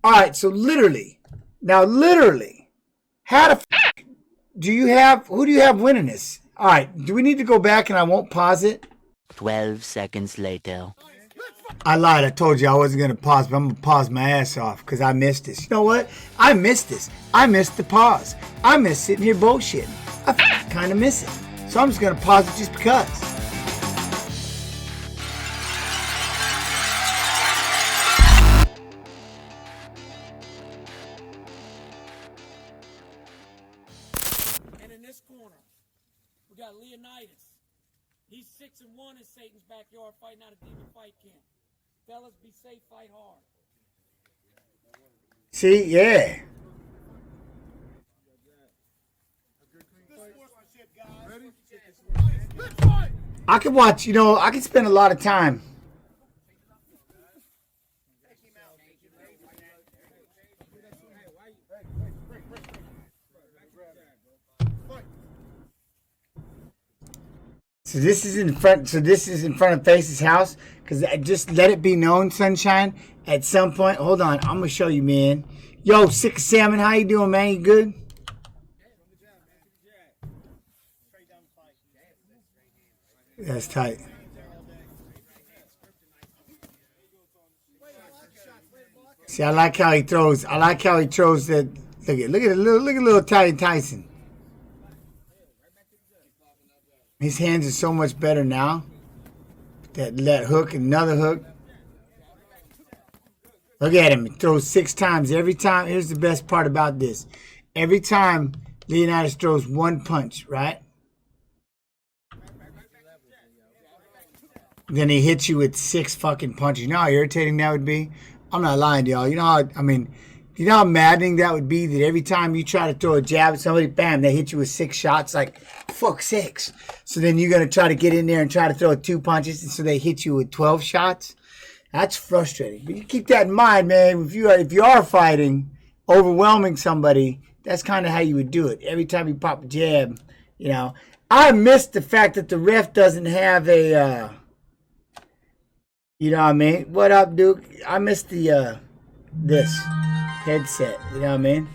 All right, so literally, how the who do you have winning this? All right, do we need to go back and I won't pause it? 12 seconds later. I lied. I told you I wasn't going to pause, but I'm going to pause my ass off because I missed this. You know what? I missed this. I missed the pause. I missed sitting here bullshitting. I kind of miss it. So I'm just going to pause it just because. And in this corner, we got Leonidas. He's 6-1 in Satan's backyard fighting out of Demon Fight Camp. Fellas, be safe, fight hard. See, yeah. I could watch, you know, I could spend a lot of time. So this is in front. So this is in front of Face's house. Cause just let it be known, Sunshine. At some point, hold on. I'm gonna show you, man. Yo, Sick of Salmon, how you doing, man? You good? That's tight. See, I like how he throws. I like how he throws that. Look at little Ty Tyson. His hands are so much better now. That hook, another hook. Look at him. He throws 6 times every time. Here's the best part about this. Every time Leonidas throws one punch, right? Then he hits you with 6 fucking punches. You know how irritating that would be? I'm not lying to y'all. You know how, I mean, you know how maddening that would be that every time you try to throw a jab at somebody, bam, they hit you with 6 shots. Like, fuck 6. So then you're going to try to get in there and try to throw 2 punches, and so they hit you with 12 shots. That's frustrating. But you keep that in mind, man. If you are fighting, overwhelming somebody, that's kind of how you would do it. Every time you pop a jab, you know. I missed the fact that the ref doesn't have a, you know what I mean? What up, Duke? I missed the, this headset. You know what I mean?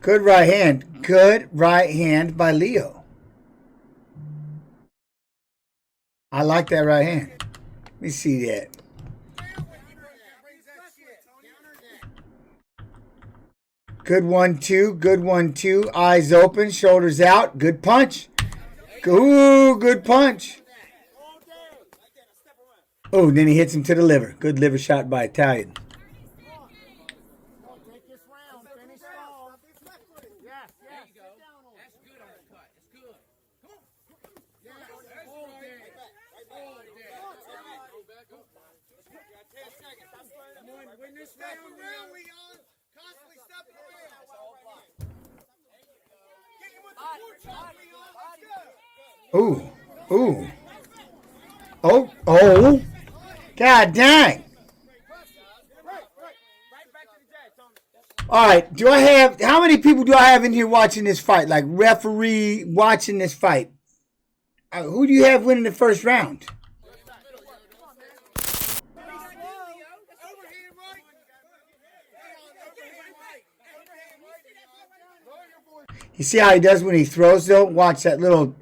Good right hand. Good right hand by Leo. I like that right hand. Let me see that. Good 1-2. Good 1-2. Eyes open. Shoulders out. Good punch. Ooh, good punch. Oh, then he hits him to the liver. Good liver shot by Italian. Ooh, ooh. Oh, oh. God dang. All right, do I have, how many people do I have in here watching this fight? Like referee watching this fight? Who do you have winning the first round? You see how he does when he throws though? Watch that little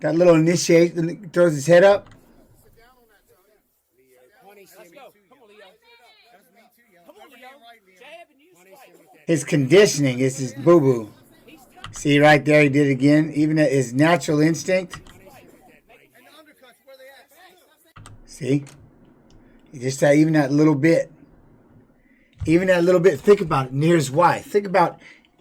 initiate, throws his head up. His conditioning is his boo-boo. See right there, he did it again. Even at his natural instinct. See? He just had even that little bit. Even that little bit. Think about it. And here's why. Think about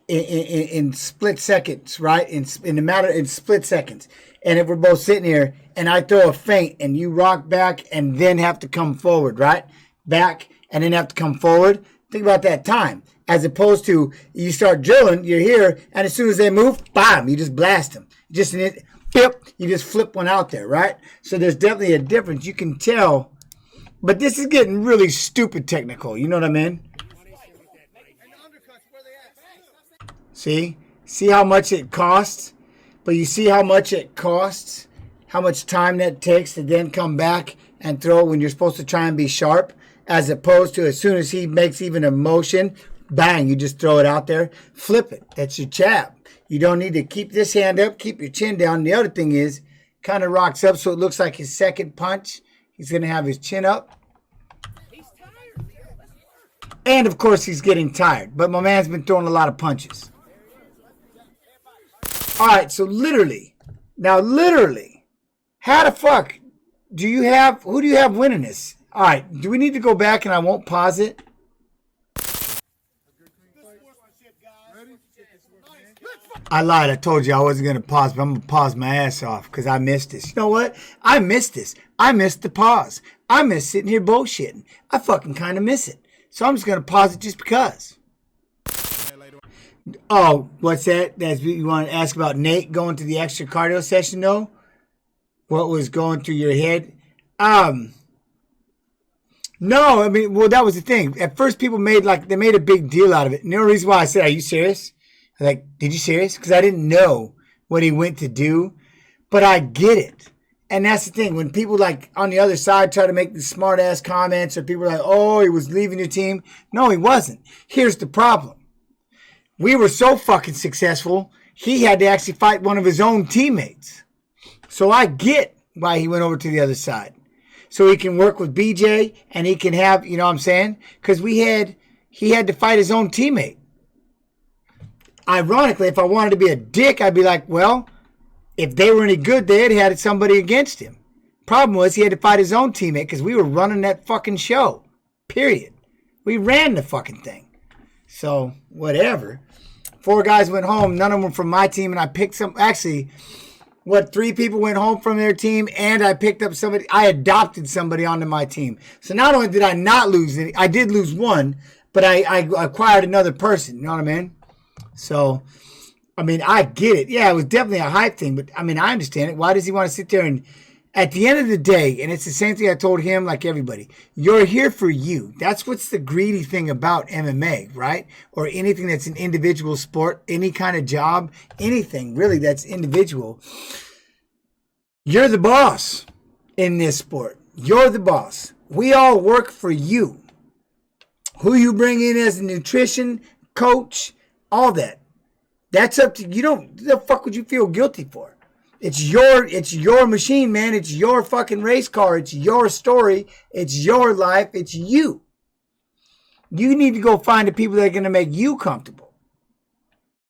in split seconds, right? In split seconds. And if we're both sitting here and I throw a feint and you rock back and then have to come forward, right? Back and then have to come forward. Think about that time. As opposed to you start drilling, you're here, and as soon as they move, bam, you just blast them. Just in it, you just flip one out there, right? So there's definitely a difference. You can tell, but this is getting really stupid technical. You know what I mean? See how much it costs, but you see how much it costs, how much time that takes to then come back and throw it when you're supposed to try and be sharp, as opposed to as soon as he makes even a motion, bang, you just throw it out there. Flip it. That's your jab. You don't need to keep this hand up, keep your chin down. The other thing is, kind of rocks up so it looks like his second punch. He's going to have his chin up. And, of course, he's getting tired. But my man's been throwing a lot of punches. All right, so literally, how the fuck who do you have winning this? All right, do we need to go back and I won't pause it? I lied. I told you I wasn't going to pause, but I'm going to pause my ass off because I missed this. You know what? I missed this. I missed the pause. I missed sitting here bullshitting. I fucking kind of miss it. So I'm just going to pause it just because. Oh, what's that? That's what you want to ask about Nate going to the extra cardio session, though? What was going through your head? No, I mean, well, that was the thing. At first, people made a big deal out of it. And the only reason why I said, "Are you serious?" I was like, "Did you serious?" Because I didn't know what he went to do. But I get it. And that's the thing. When people like on the other side try to make the smart ass comments, or people are like, "Oh, he was leaving your team." No, he wasn't. Here's the problem. We were so fucking successful, he had to actually fight one of his own teammates. So I get why he went over to the other side. So he can work with BJ and he can have, you know what I'm saying? Because he had to fight his own teammate. Ironically, if I wanted to be a dick, I'd be like, well, if they were any good, they had somebody against him. Problem was he had to fight his own teammate because we were running that fucking show. Period. We ran the fucking thing. So, whatever. 4 guys went home. None of them were from my team. And I picked some. Actually, 3 people went home from their team. And I picked up somebody. I adopted somebody onto my team. So, not only did I not lose any. I did lose one. But I acquired another person. You know what I mean? So, I mean, I get it. Yeah, it was definitely a hype thing. But, I mean, I understand it. Why does he want to sit there and... At the end of the day, and it's the same thing I told him, like everybody, you're here for you. That's what's the greedy thing about MMA, right? Or anything that's an individual sport, any kind of job, anything really that's individual. You're the boss in this sport. You're the boss. We all work for you. Who you bring in as a nutrition coach, all that. That's up to you. The fuck would you feel guilty for? It's your machine, man. It's your fucking race car. It's your story. It's your life. It's you. You need to go find the people that are going to make you comfortable.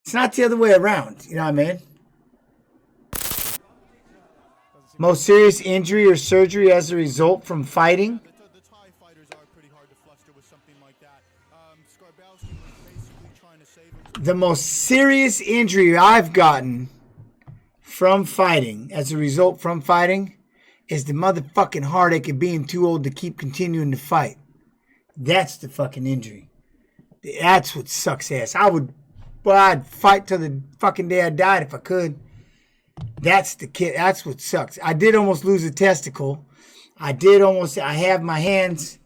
It's not the other way around. You know what I mean? Most serious injury or surgery as a result from fighting? The Thai fighters are pretty hard to fluster with something like that. Skarbowski was basically trying to save him. The most serious injury I've gotten from fighting, as a result from fighting, is the motherfucking heartache of being too old to keep continuing to fight. That's the fucking injury. That's what sucks ass. I'd fight till the fucking day I died if I could. That's what sucks. I did almost lose a testicle. I have my hands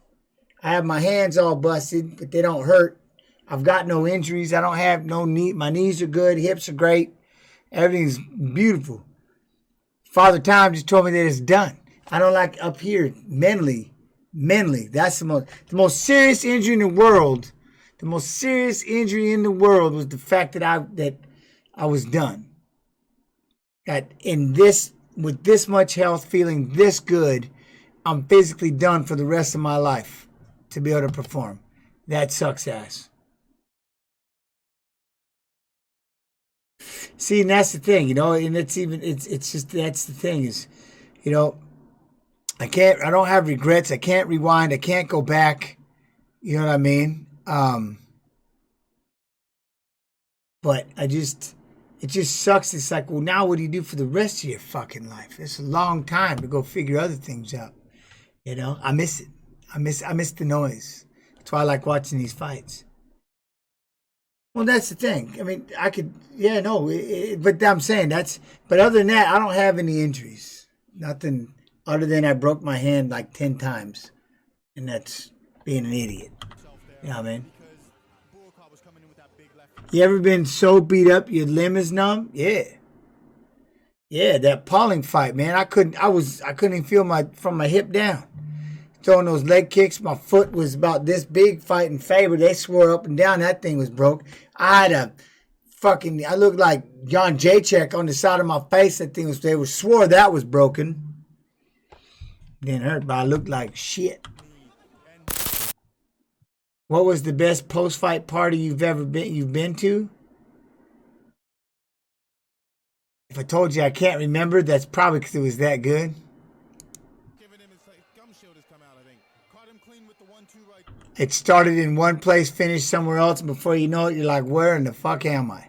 all busted, but they don't hurt. I've got no injuries. I don't have no knee. My knees are good. Hips are great. Everything's beautiful. Father Time just told me that it's done. I don't like up here mentally. That's the most serious injury in the world. The most serious injury in the world was the fact that I was done. That with this much health, feeling this good, I'm physically done for the rest of my life to be able to perform. That sucks ass. See, and that's the thing, you know, and it's just, that's the thing is, you know, I don't have regrets. I can't rewind. I can't go back. You know what I mean? But it just sucks. It's like, well, now what do you do for the rest of your fucking life? It's a long time to go figure other things out. You know, I miss it. I miss the noise. That's why I like watching these fights. Well, that's the thing. I mean, but I'm saying but other than that, I don't have any injuries. Nothing other than I broke my hand like 10 times. And that's being an idiot. You know what I mean? You ever been so beat up your limb is numb? Yeah. Yeah, that Pauling fight, man. I couldn't even feel from my hip down. Throwing those leg kicks, my foot was about this big fighting Faber. They swore up and down that thing was broke. I looked like Jan Jacek on the side of my face. They swore that was broken. Didn't hurt, but I looked like shit. What was the best post-fight party you've been to? If I told you I can't remember, that's probably because it was that good. It started in one place, finished somewhere else, and before you know it, you're like, where in the fuck am I?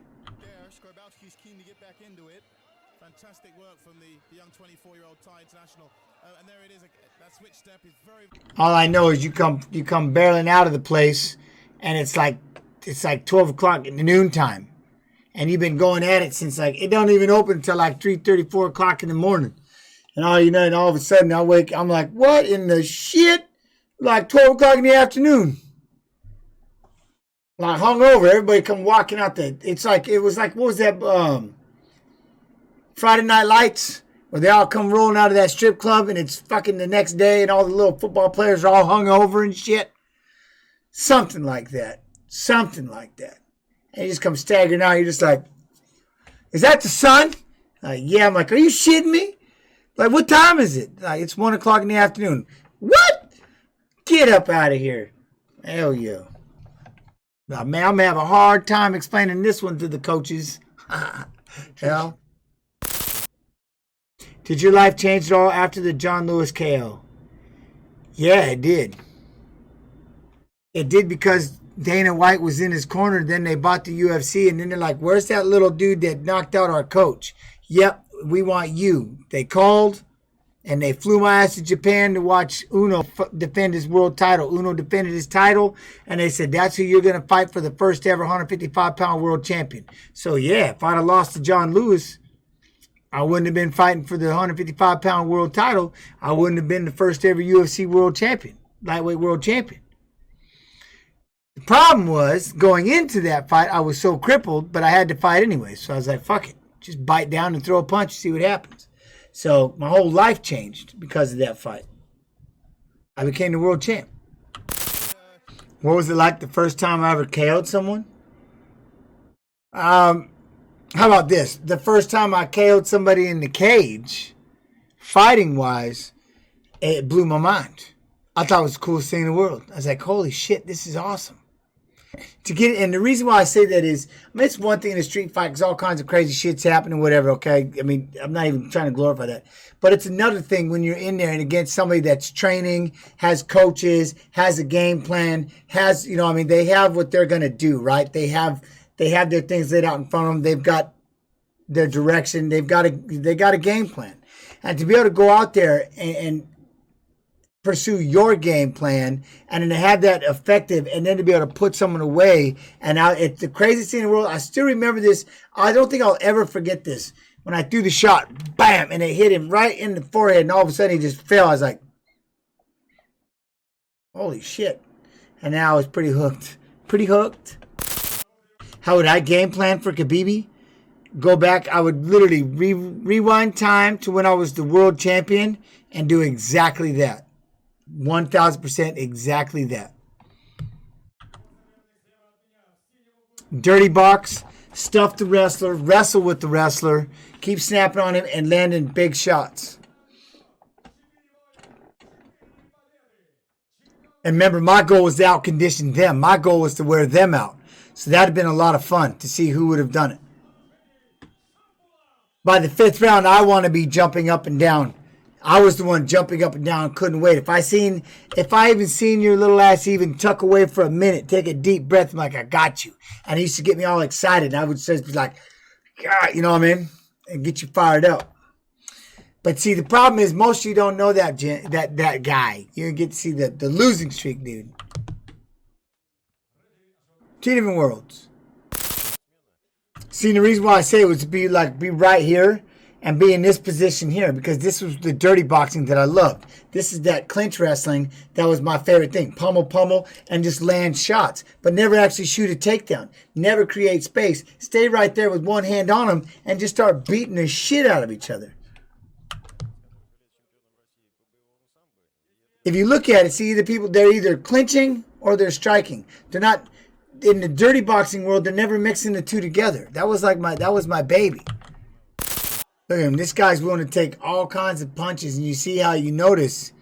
Keen to get back into it. Fantastic work from the young 24-year-old Thai international. And there it is. That switch step is very... All I know is you come barreling out of the place, and it's like 12 o'clock in the noontime. And you've been going at it since it don't even open until like 3:30, 4 o'clock in the morning. And and all of a sudden I'm like, what in the shit? Like 12 o'clock in the afternoon. Like hungover, everybody come walking out what was that, Friday Night Lights? Where they all come rolling out of that strip club and it's fucking the next day and all the little football players are all hungover and shit. Something like that. And you just come staggering out. You're just like, is that the sun? Yeah. I'm like, are you shitting me? Like, what time is it? Like, it's 1 o'clock in the afternoon. What? Get up out of here. Hell yeah. Now, man, I'm going to have a hard time explaining this one to the coaches. Hell. Did your life change at all after the John Lewis KO? Yeah, it did. It did because Dana White was in his corner. Then they bought the UFC, and then they're like, where's that little dude that knocked out our coach? Yep, we want you. They called, and they flew my ass to Japan to watch Uno defend his world title. Uno defended his title, and they said, that's who you're going to fight for the first ever 155-pound world champion. So, yeah, if I'd have lost to John Lewis, I wouldn't have been fighting for the 155-pound world title. I wouldn't have been the first ever UFC world champion, lightweight world champion. The problem was, going into that fight, I was so crippled, but I had to fight anyway. So I was like, fuck it. Just bite down and throw a punch and see what happens. So my whole life changed because of that fight. I became the world champ. What was it like the first time I ever KO'd someone? How about this? The first time I KO'd somebody in the cage, fighting-wise, it blew my mind. I thought it was the coolest thing in the world. I was like, holy shit, this is awesome. And the reason why I say that is, it's one thing in a street fight because all kinds of crazy shit's happening, whatever, okay? I mean, I'm not even trying to glorify that. But it's another thing when you're in there and against somebody that's training, has coaches, has a game plan, they have what they're going to do, right? They have their things laid out in front of them. They've got their direction. They got a game plan. And to be able to go out there and pursue your game plan and then to have that effective and then to be able to put someone away. And it's the craziest thing in the world. I still remember this. I don't think I'll ever forget this. When I threw the shot, bam, and it hit him right in the forehead and all of a sudden he just fell. I was like, holy shit. And now I was pretty hooked. How would I game plan for Khabib? Go back, I would literally rewind time to when I was the world champion and do exactly that. 1,000% exactly that. Dirty box, stuff the wrestler, wrestle with the wrestler, keep snapping on him and landing big shots. And remember, my goal was to outcondition them. My goal was to wear them out. So that would have been a lot of fun to see who would have done it. By the 5th round, I want to be jumping up and down. I was the one jumping up and down, couldn't wait. If I even seen your little ass even tuck away for a minute, take a deep breath, I'm like, I got you. And it used to get me all excited. And I would just be like, God, you know what I mean? And get you fired up. But see, the problem is most of you don't know that guy. You don't get to see the losing streak, dude. 2 different worlds. See, the reason why I say it was to be right here and be in this position here, because this was the dirty boxing that I loved. This is that clinch wrestling that was my favorite thing. Pummel, pummel, and just land shots, but never actually shoot a takedown. Never create space. Stay right there with one hand on them and just start beating the shit out of each other. If you look at it, see the people, they're either clinching or they're striking. They're not, in the dirty boxing world, they're never mixing the two together. That was my baby. Look at him. This guy's willing to take all kinds of punches, and you see how you notice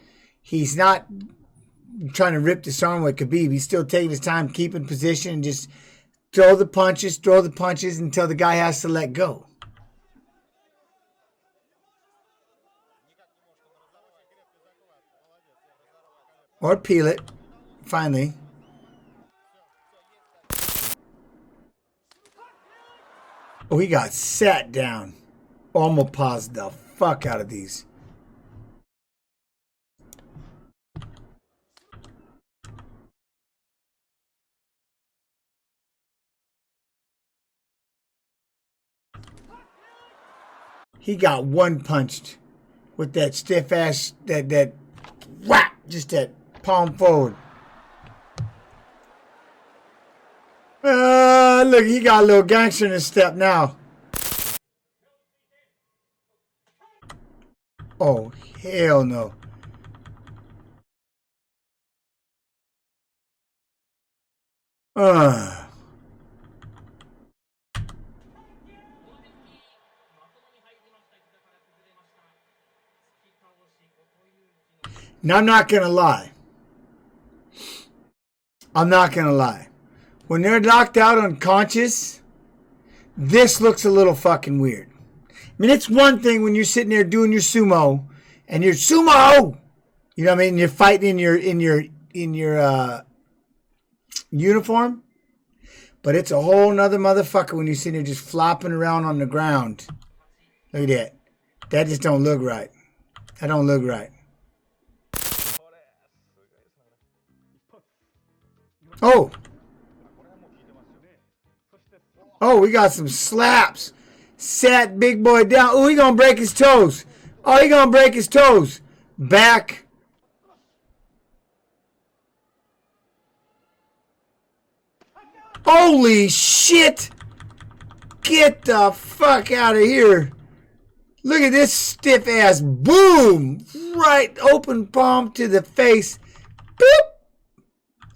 he's not trying to rip this arm with Khabib. He's still taking his time, keeping position, and just throw the punches until the guy has to let go. Or peel it, finally. Oh, he got sat down. Oh, I'm going to pause the fuck out of these. He got one punched with that stiff ass, that whack, just that palm forward. Look, he got a little gangster in his step now. Oh, hell no. Now, I'm not going to lie. When they're knocked out unconscious, this looks a little fucking weird. I mean, it's one thing when you're sitting there doing your sumo, and you're sumo, you know what I mean? You're fighting in your uniform, but it's a whole nother motherfucker when you're sitting there just flopping around on the ground. Look at that. That just don't look right. That don't look right. Oh. Oh, we got some slaps. Sat big boy down. Oh, he gonna break his toes. Oh, he gonna break his toes. Back. Holy shit. Get the fuck out of here. Look at this stiff ass. Boom. Right open palm to the face. Boop.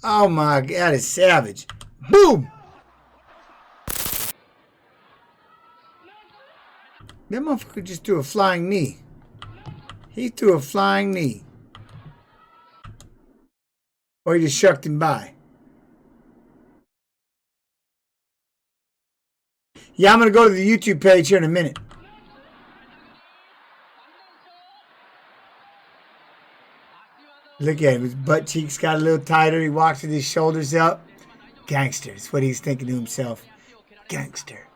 Oh my God, that is savage. Boom. That motherfucker just threw a flying knee. He threw a flying knee. Or he just shucked him by. Yeah, I'm going to go to the YouTube page here in a minute. Look at him. His butt cheeks got a little tighter. He walks with his shoulders up. Gangster. That's what he's thinking to himself. Gangster.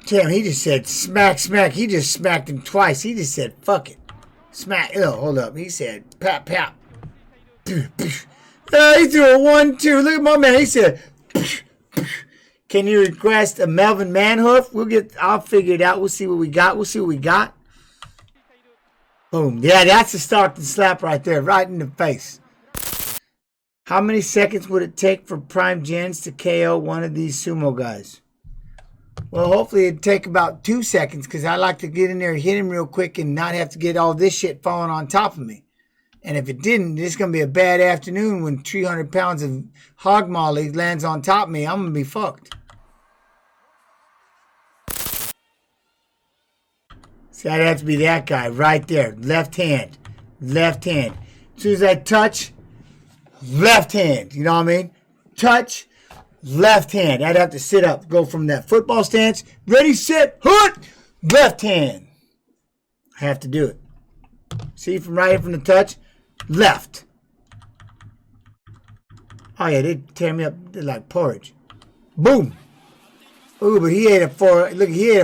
Damn, he just said smack, smack. He just smacked him twice. He just said fuck it. Smack. Oh, hold up. He said pap, pap. He threw a 1-2. Look at my man. He said, can you request a Melvin Manhoef? I'll figure it out. We'll see what we got. Boom. Yeah, that's a Stockton slap right there. Right in the face. How many seconds would it take for Prime Gens to KO one of these sumo guys? Well, hopefully it'd take about 2 seconds, because I like to get in there, hit him real quick, and not have to get all this shit falling on top of me. And if it didn't, it's going to be a bad afternoon when 300 pounds of hog molly lands on top of me. I'm going to be fucked. See, I'd have to be that guy right there. Left hand. Left hand. As soon as I touch, left hand. You know what I mean? Touch, left hand. I'd have to sit up. Go from that football stance. Ready, set, hook. Left hand. I have to do it. See, from right here from the touch. Left. Oh yeah, they tear me up like porridge. Boom. Ooh, but he ate a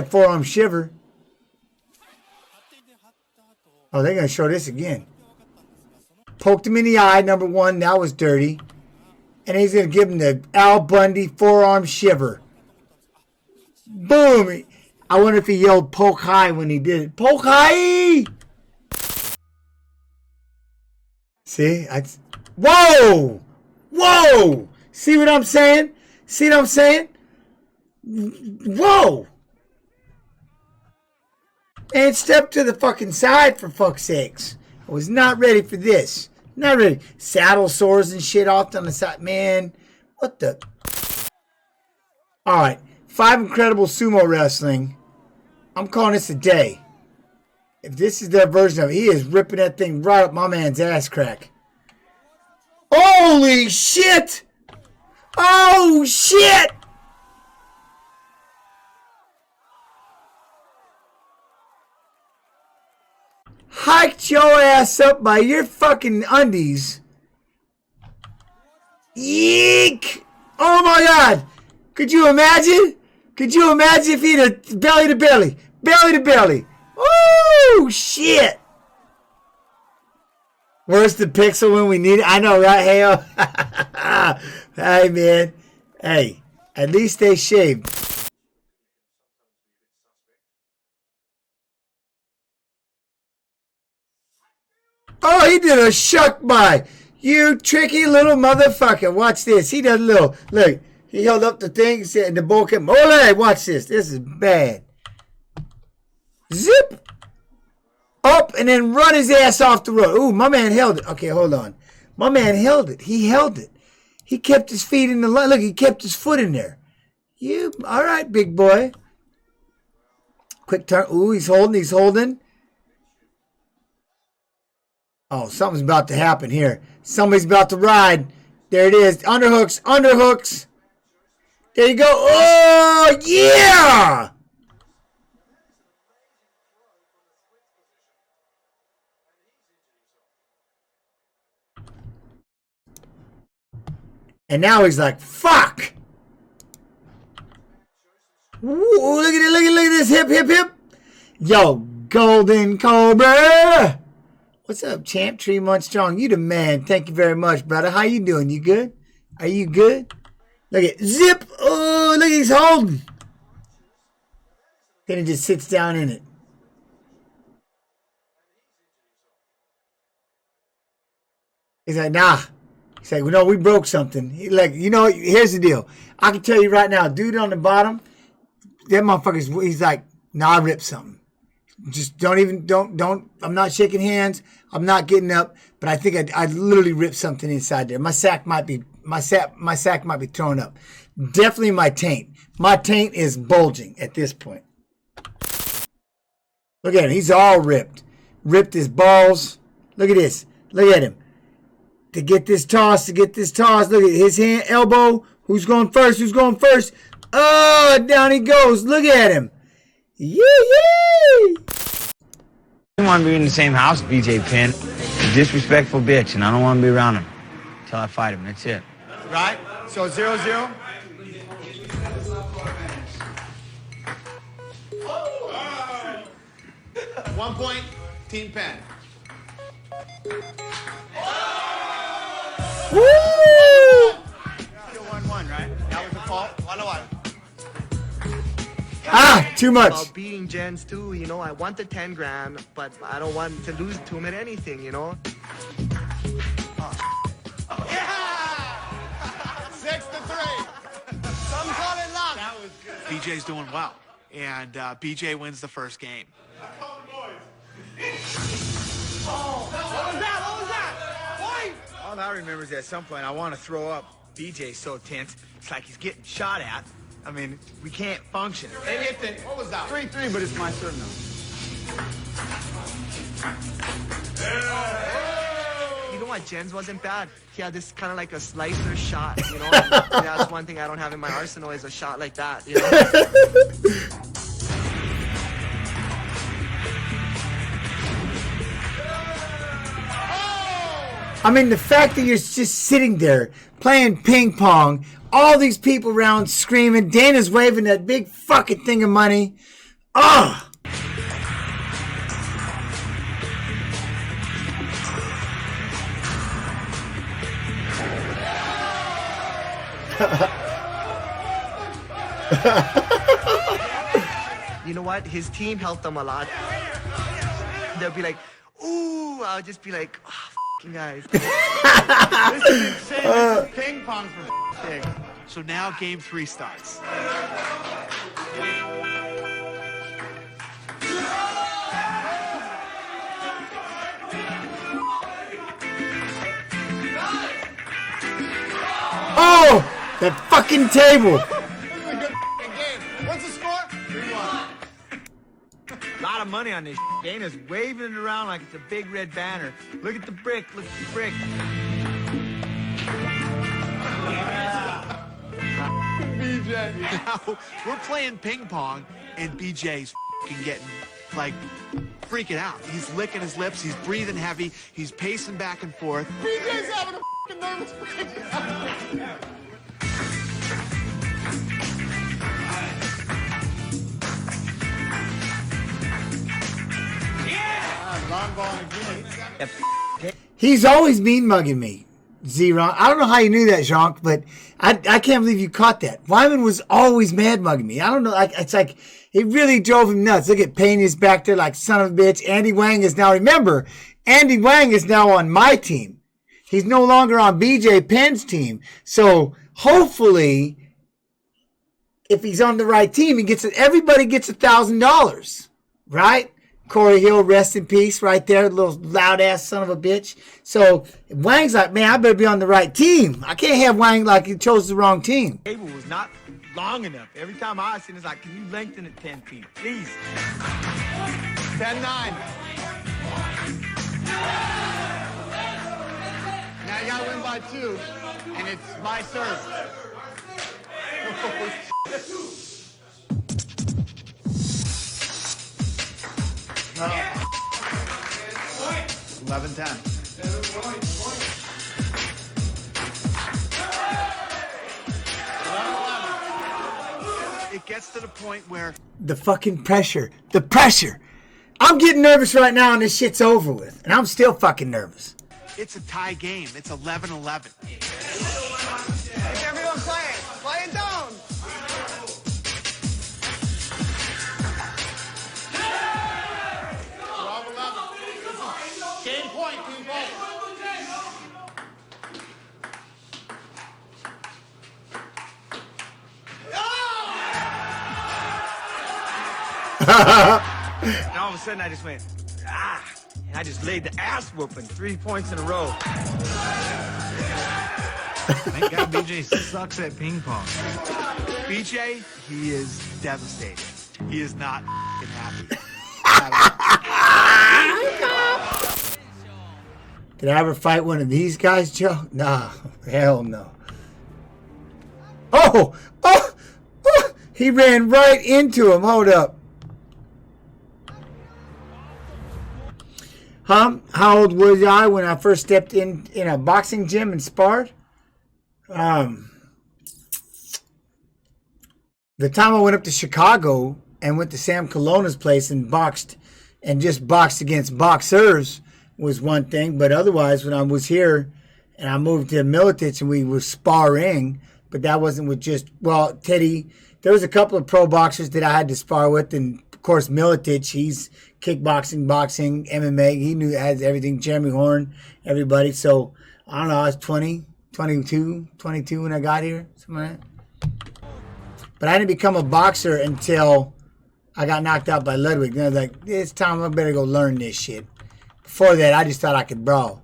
forearm shiver. Oh, they're gonna show this again. Poked him in the eye, number one. That was dirty. And he's going to give him the Al Bundy forearm shiver. Boom. I wonder if he yelled poke high when he did it. Poke high! See? Whoa! Whoa! See what I'm saying? See what I'm saying? Whoa! And step to the fucking side, for fuck's sakes. I was not ready for this. Not ready. Saddle sores and shit off on the side. Man, what the? Alright. 5 incredible sumo wrestling. I'm calling this a day. If this is their version of it, he is ripping that thing right up my man's ass crack. Holy shit! Oh shit! Hiked your ass up by your fucking undies. Yeek! Oh my god! Could you imagine? Could you imagine if he'd have belly to belly? Belly to belly. Oh shit! Where's the pixel when we need it? I know, right? Hey, hey man. Hey, at least they shaved. Oh, he did a shuck by. You tricky little motherfucker. Watch this. He does a little. Look, he held up the thing and the bull came. Ole, watch this. This is bad. Zip. Up and then run his ass off the road. Ooh, my man held it. Okay, hold on. My man held it. He held it. He kept his feet in the line. Look, he kept his foot in there. You, all right, big boy. Quick turn. Ooh, he's holding. He's holding. Oh, something's about to happen here. Somebody's about to ride. There it is. Underhooks. Underhooks. There you go. Oh, yeah! And now he's like, fuck! Ooh, look at it, look at this. Hip, hip, hip. Yo, Golden Cobra. What's up, champ? 3 months strong. You the man. Thank you very much, brother. How you doing? You good? Are you good? Look at zip. Oh, look, he's holding. Then he just sits down in it. He's like, nah. He's like, well, no, we broke something. He like, you know, here's the deal. I can tell you right now, dude on the bottom, that motherfucker's, he's like, nah, I ripped something. Just don't, I'm not shaking hands. I'm not getting up, but I think I literally ripped something inside there. My sack might be thrown up. Definitely my taint. My taint is bulging at this point. Look at him. He's all ripped. Ripped his balls. Look at this. Look at him. To get this toss. Look at his hand, elbow. Who's going first? Oh, down he goes. Look at him. Yee! I don't want to be in the same house with BJ Penn. He's a disrespectful bitch, and I don't want to be around him until I fight him. That's it. Right? So 0-0? One point, Team Penn. Woo! Still 1-1, right? That was the fault? 1-1. Ah, too much. About beating gens too, you know. I want the 10 grand, but I don't want to lose to him at anything, you know. Yeah! 6-3. Some call it luck. That was good. BJ's doing well, and BJ wins the first game. What was that? Point! All I remember is at some point I want to throw up. BJ's so tense. It's like he's getting shot at. I mean, we can't function. They hit it. What was that? 3-3, but it's my turn now. You know what? Jens wasn't bad. He had this kind of like a slicer shot, you know. And that's one thing I don't have in my arsenal is a shot like that, you know. I mean, the fact that you're just sitting there playing ping pong, all these people around screaming, Dana's waving that big fucking thing of money. Ugh! You know what? His team helped him a lot. They'll be like, ooh, I'll just be like, oh, f***ing guys. This is insane. This is ping pong for f***ing sake. So now game 3 starts. Oh, that fucking table. This is a good f***ing game. What's the score? 3-1. A lot of money on this. Dana's waving it around like it's a big red banner. Look at the brick. Look at the brick. BJ. Now, we're playing ping pong, and BJ's f***ing getting, like, freaking out. He's licking his lips. He's breathing heavy. He's pacing back and forth. BJ's having a f***ing nervous breakdown. Long ball again. He's always mean mugging me, Z-Ron. I don't know how you knew that, Jean, but I can't believe you caught that. Wyman was always mad mugging me. I don't know. It's like it really drove him nuts. Look at Pena's back there like son of a bitch. Andy Wang is now, remember, Andy Wang is now on my team. He's no longer on BJ Penn's team. So hopefully, if he's on the right team, he gets it. Everybody gets $1,000, right? Corey Hill, rest in peace, right there, little loud ass son of a bitch. So Wang's like, man, I better be on the right team. I can't have Wang like he chose the wrong team. The table was not long enough. Every time I seen it, it's like, can you lengthen it 10 feet, please? 10-9. Now you gotta win by 2, and it's my serve. 11-10. It gets to the point where The fucking pressure. The pressure. I'm getting nervous right now and this shit's over with. And I'm still fucking nervous. it's a tie game. It's 11-11. If everyone play it down. Game point, team point. And all of a sudden, I just went, ah, and I just laid the ass whooping 3 points in a row. Thank God BJ sucks at ping pong. BJ, he is devastated. He is not happy. Did I ever fight one of these guys, Joe? Nah, hell no. Oh, he ran right into him. Hold up. How old was I when I first stepped in a boxing gym and sparred? The time I went up to Chicago and went to Sam Colonna's place and boxed and just boxed against boxers was one thing, but otherwise when I was here and I moved to Militich and we were sparring, but that wasn't with just, well, Teddy, there was a couple of pro boxers that I had to spar with, and of course Militich, he's kickboxing, boxing, MMA, he knew, has everything, Jeremy Horn, everybody, so I don't know, I was 22 when I got here, something like that. But I didn't become a boxer until I got knocked out by Ludwig. Then I was like, it's time, I better go learn this shit. Before that, I just thought I could brawl.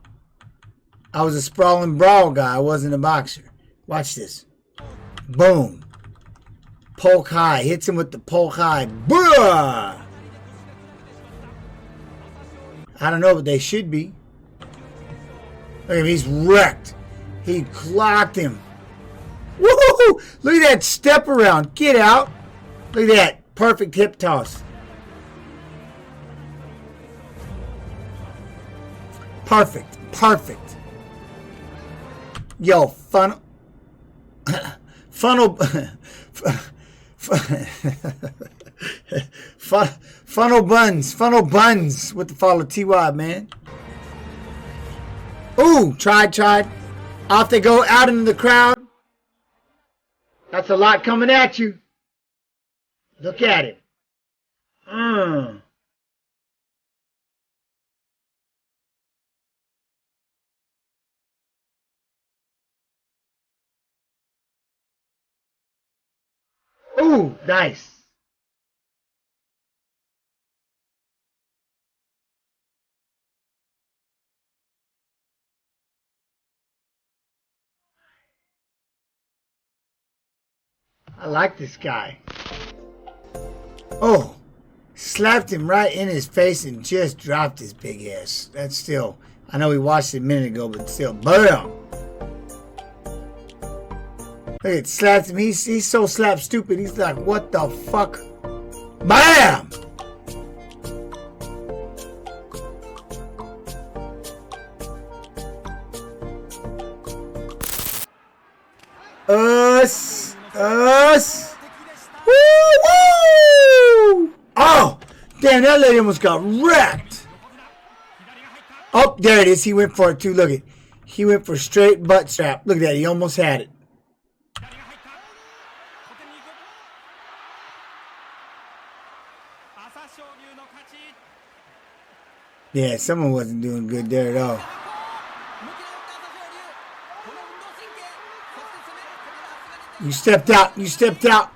I was a sprawling brawl guy. I wasn't a boxer. Watch this. Boom. Poke high. Hits him with the poke high. Bruh! I don't know, but they should be. Look at him. He's wrecked. He clocked him. Woohoo! Look at that step around. Get out. Look at that. Perfect hip toss. Perfect. Perfect. Yo, funnel buns with the follow TY, man. Ooh, tried. Off they go, out into the crowd. That's a lot coming at you. Look at it. Ooh, nice. I like this guy. Oh, slapped him right in his face and just dropped his big ass. That's still, I know we watched it a minute ago, but still, bam! Look at, slapped him. He's so slap stupid. He's like, what the fuck? Bam! Us! Woo! Woo! Oh! Damn, that lady almost got wrecked. Oh, there it is. He went for it too. Look at it. He went for straight butt strap. Look at that. He almost had it. Yeah, someone wasn't doing good there at all. You stepped out. You stepped out.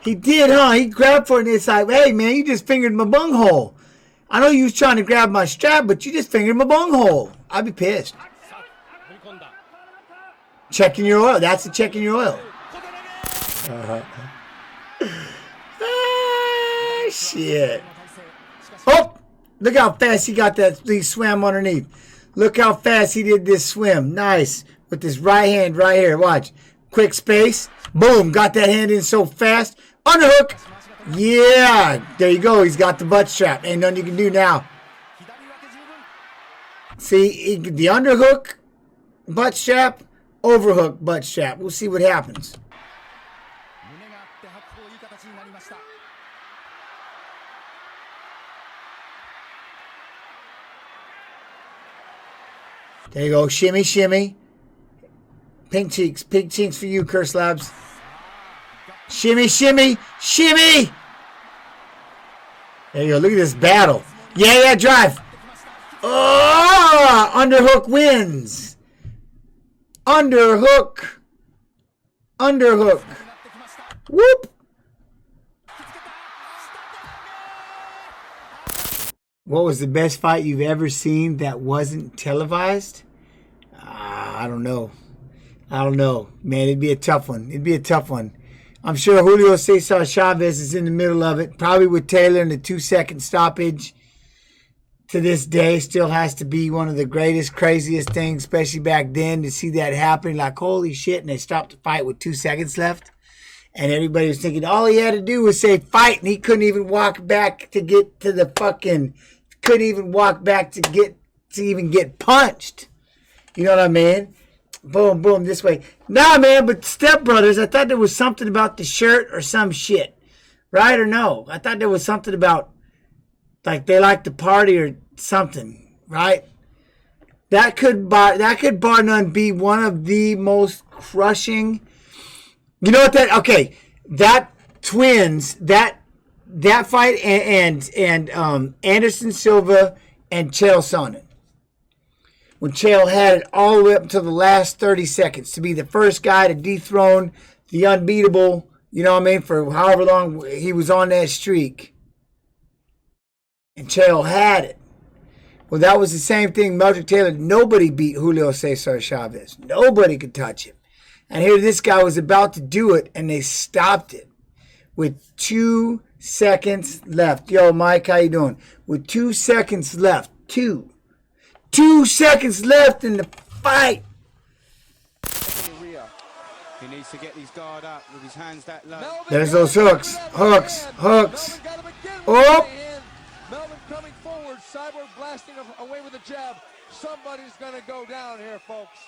He did, huh? He grabbed for it and it's like, hey, man, you just fingered my bunghole. I know you was trying to grab my strap, but you just fingered my bunghole. I'd be pissed. Checking your oil. That's a checking your oil. Ah, shit. Oh, look how fast he got that. He swam underneath. Look how fast he did this swim. Nice. With this right hand right here. Watch. Quick space. Boom. Got that hand in so fast. Underhook. Yeah. There you go. He's got the butt strap. Ain't nothing you can do now. See, the underhook, butt strap, overhook, butt strap. We'll see what happens. There you go. Shimmy, shimmy. Pink cheeks for you, Curse Labs. Shimmy, shimmy, shimmy. There you go. Look at this battle. Yeah, drive. Oh, underhook wins. Underhook. Whoop. What was the best fight you've ever seen that wasn't televised? I don't know. Man, it'd be a tough one. I'm sure Julio Cesar Chavez is in the middle of it, probably with Taylor in the 2-second stoppage. To this day, still has to be one of the greatest, craziest things, especially back then, to see that happen. Like, holy shit, and they stopped the fight with 2 seconds left. And everybody was thinking all he had to do was say fight, and he couldn't even walk back to get to the fucking, couldn't even walk back to even get punched. You know what I mean? Boom, boom, this way. Nah, man, but Step Brothers, I thought there was something about the shirt or some shit. Right or no? I thought there was something about, like, they like to party or something, right? That could bar none be one of the most crushing. You know what that? Okay, that twins, that fight and Anderson Silva and Chael Sonnen. When Chael had it all the way up until the last 30 seconds to be the first guy to dethrone the unbeatable, you know what I mean, for however long he was on that streak. And Chael had it. Well, that was the same thing. Meldrick Taylor, nobody beat Julio Cesar Chavez. Nobody could touch him. And here this guy was about to do it, and they stopped it with 2 seconds left. Yo, Mike, how you doing? With 2 seconds left. 2 seconds left in the fight. He needs to get his guard up with his hands that low. There's those hooks. Oh! Melvin coming forward. Cyborg blasting away with a jab. Somebody's going to go down here, folks.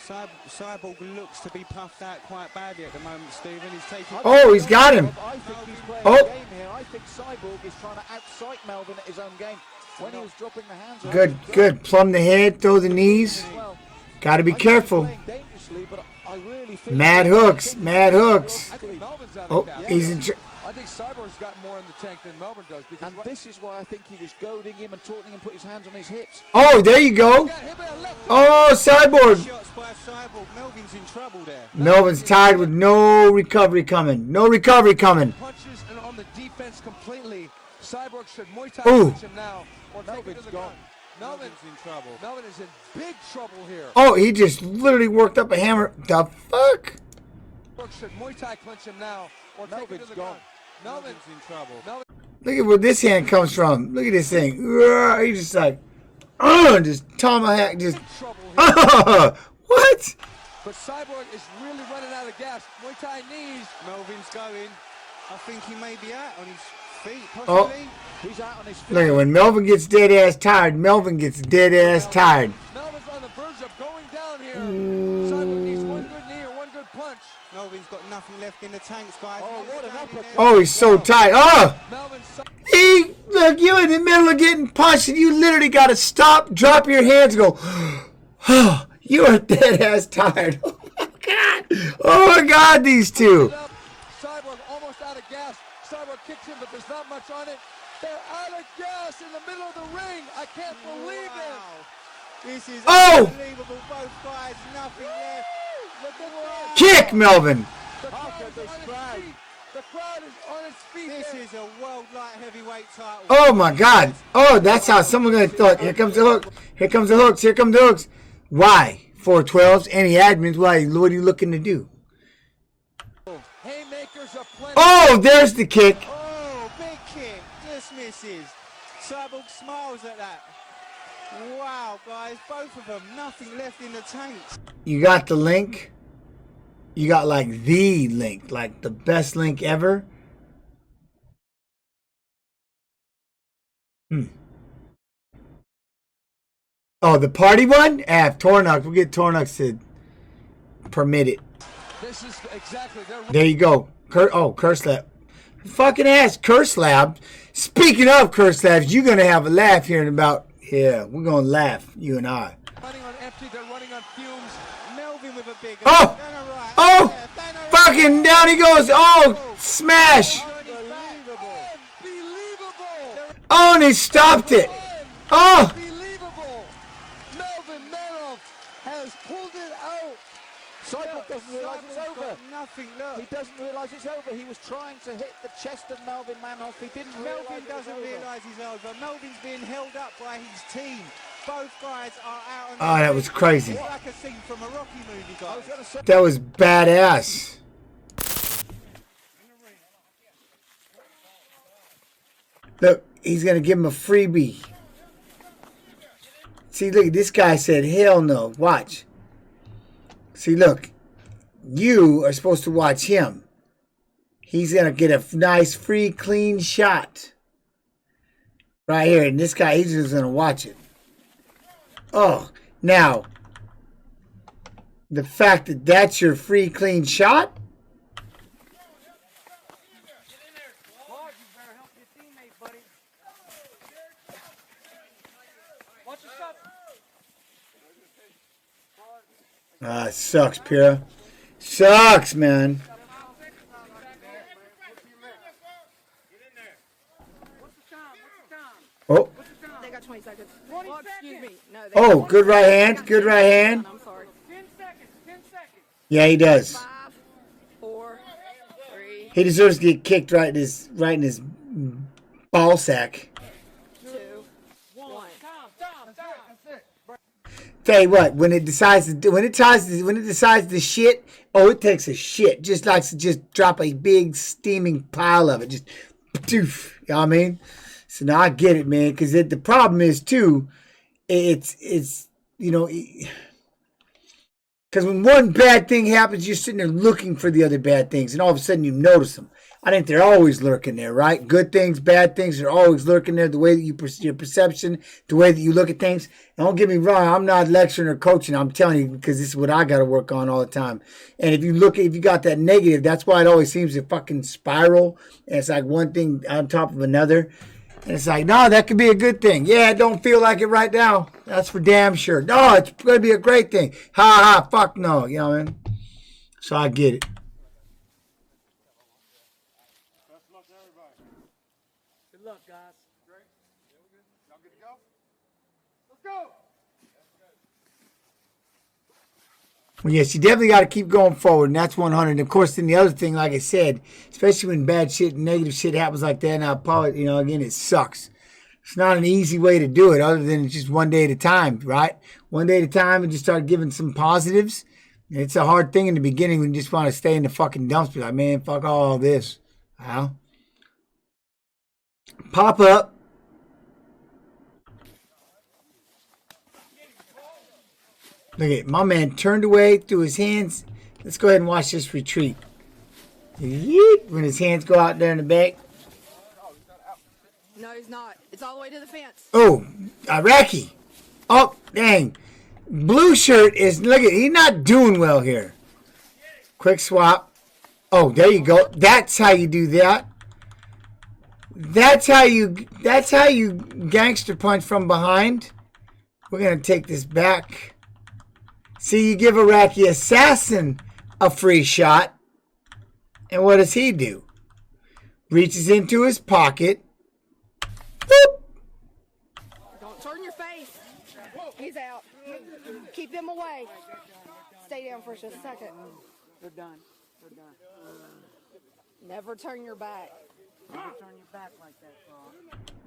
Cyborg looks to be puffed out quite badly at the moment, Stephen. He's taking. Oh, he's got him. I think he's playing a game here. I think Cyborg is trying to outsight Melvin at his own game. When he was dropping the hands. Good. Plumb the head, throw the knees. Got to be careful. Dangerously, but I really feel Mad hooks. Mad hooks. I think Melvin's out Oh, of gas. he's in. I think Cyborg's got more in the tank than Melvin does. Because And this is why I think he was goading him and taunting him, put his hands on his hips. Oh, there you go. Oh, Cyborg. Shots by Cyborg. Melvin's in trouble there. Melvin's tied with no recovery coming. No recovery coming. Punches and on the defense completely. Cyborg should Muay Thai Ooh. punch him now. Or Melvin's gone. Melvin's in trouble. Melvin is in big trouble here. Oh, he just literally worked up a hammer. The fuck? Cyborg should Muay Thai clinch him now. Or take him to the gone. Melvin's in trouble. Look at where this hand comes from. Look at this thing. He's just like, just tomahawk, just. What? But Cyborg is really running out of gas. Muay Thai knees. Melvin's going. I think he may be out on his feet, Oh. possibly. He's out on his feet. Look at when Melvin gets dead ass tired. Melvin gets dead ass tired. Melvin's on the verge of going down here. Cyborg needs one good knee or one good punch. Melvin's got nothing left in the tanks, guys. Oh, what an uppercut. Oh, he's so tight. Oh! Melvin's Look, you in the middle of getting punched and you literally got to stop, drop your hands, and go, oh, you are dead ass tired. Oh my God. Oh my God, these two. Cyborg almost out of gas. Cyborg kicks him, but there's not much on it. They're out of gas in the middle of the ring. I can't believe it. This is Oh! unbelievable. Both guys, nothing left. Look at that. Kick, Melvin. The crowd is on its feet. The crowd is on its feet. This there. is a world light heavyweight title. Oh my God. Oh, that's how someone's going to thought. Here comes the hook. Here comes the hooks. Here comes the hooks. Why? 412s. Any admins. Why? What are you looking to do? Haymakers are plenty. Oh, there's the kick. Oh, big kick. Just misses. Cyborg smiles at that. Wow, guys. Both of them. Nothing left in the tanks. You got the link. You got like the link. Like the best link ever. Oh, the party one? Tornux. We'll get Tornux to permit it. This is exactly their. There you go. Curse Lab. Fucking ass Curse Lab. Speaking of Curse Labs, you're going to have a laugh here in about... Yeah, we're going to laugh, you and I. Running on empty, they're running on fumes. Melvin with a big... Oh! Oh! Fucking down he goes. Oh! Smash! Oh, and he stopped it. Oh! Unbelievable! Melvin Manhoef has pulled it out. Cyborg doesn't realise it's over. Nothing, look. He doesn't realise it's over. He was trying to hit the chest of Melvin Manhoef. He didn't realise Melvin doesn't realise he's over. Melvin's being held up by his team. Both guys are out on Oh, that was crazy. It's like a scene from a Rocky movie, guys. That was badass. Look, he's going to give him a freebie. See, look, this guy said, hell no. Watch. See, look. You are supposed to watch him. He's going to get a nice, free, clean shot. Right here. And this guy, he's just going to watch it. Oh, now, the fact that that's your free, clean shot? It sucks, Pira. Sucks, man. Oh. They got 20 seconds. Oh, excuse me. No, Oh, good right hand. Good right hand. I'm sorry. 10 seconds. 10 seconds. Yeah, he does. 5, 4, 3, He deserves to get kicked right in his ball sack. 2, 1. Tell you what, when it decides to shit, oh, it takes a shit. Just likes to just drop a big steaming pile of it. Just poof. You know what I mean? So now I get it, man. Because the problem is too, it's you know, because when one bad thing happens, you're sitting there looking for the other bad things, and all of a sudden you notice them. I think they're always lurking there, right? Good things, bad things are always lurking there. The way that your perception, the way that you look at things. And don't get me wrong, I'm not lecturing or coaching. I'm telling you because this is what I got to work on all the time. And if you got that negative, that's why it always seems to fucking spiral. And it's like one thing on top of another. And it's like, no, that could be a good thing. Yeah, it don't feel like it right now. That's for damn sure. No, it's going to be a great thing. Ha ha, fuck no. You know what I mean? So I get it. Good luck, guys. Great. Y'all good to go? Let's go. Well, yes, you definitely got to keep going forward, and that's 100. And of course, then the other thing, like I said, especially when bad shit, negative shit happens like that, and I apologize, again, it sucks. It's not an easy way to do it other than just one day at a time, right? One day at a time and just start giving some positives. And it's a hard thing in the beginning when you just want to stay in the fucking dumps. Be like, man, fuck all this. How? Pop up. Look at my man turned away, threw his hands. Let's go ahead and watch this retreat. Yeet, when his hands go out there in the back. No, he's not. It's all the way to the fence. Oh, Iraqi. Oh, dang. Blue shirt is, look at, he's not doing well here. Quick swap. Oh, there you go. That's how you do that. That's how you gangster punch from behind. We're going to take this back. See, you give Iraqi Assassin a free shot. And what does he do? Reaches into his pocket. Boop. Don't turn your face. He's out. Keep him away. Stay down for just a second. They're done. They're done. Never turn your back. Never turn your back like that, Carl.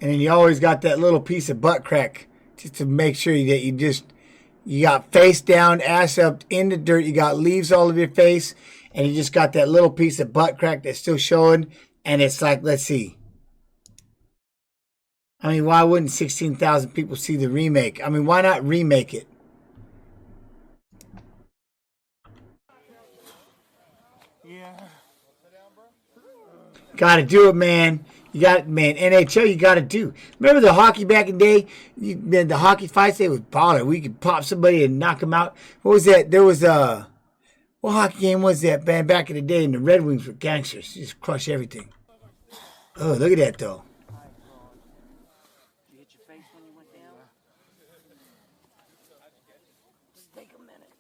And then you always got that little piece of butt crack just to make sure that you got face down, ass up in the dirt. You got leaves all over your face. And you just got that little piece of butt crack that's still showing. And it's like, let's see. I mean, why wouldn't 16,000 people see the remake? I mean, why not remake it? Yeah. Got to do it, man. You got, man, NHL, you got to do. Remember the hockey back in the day? The hockey fights, they was baller. We could pop somebody and knock them out. What was that? There was what hockey game was that, man, back in the day? And the Red Wings were gangsters. Just crush everything. Oh, look at that, though. You hit your face when you went down? Just take a minute.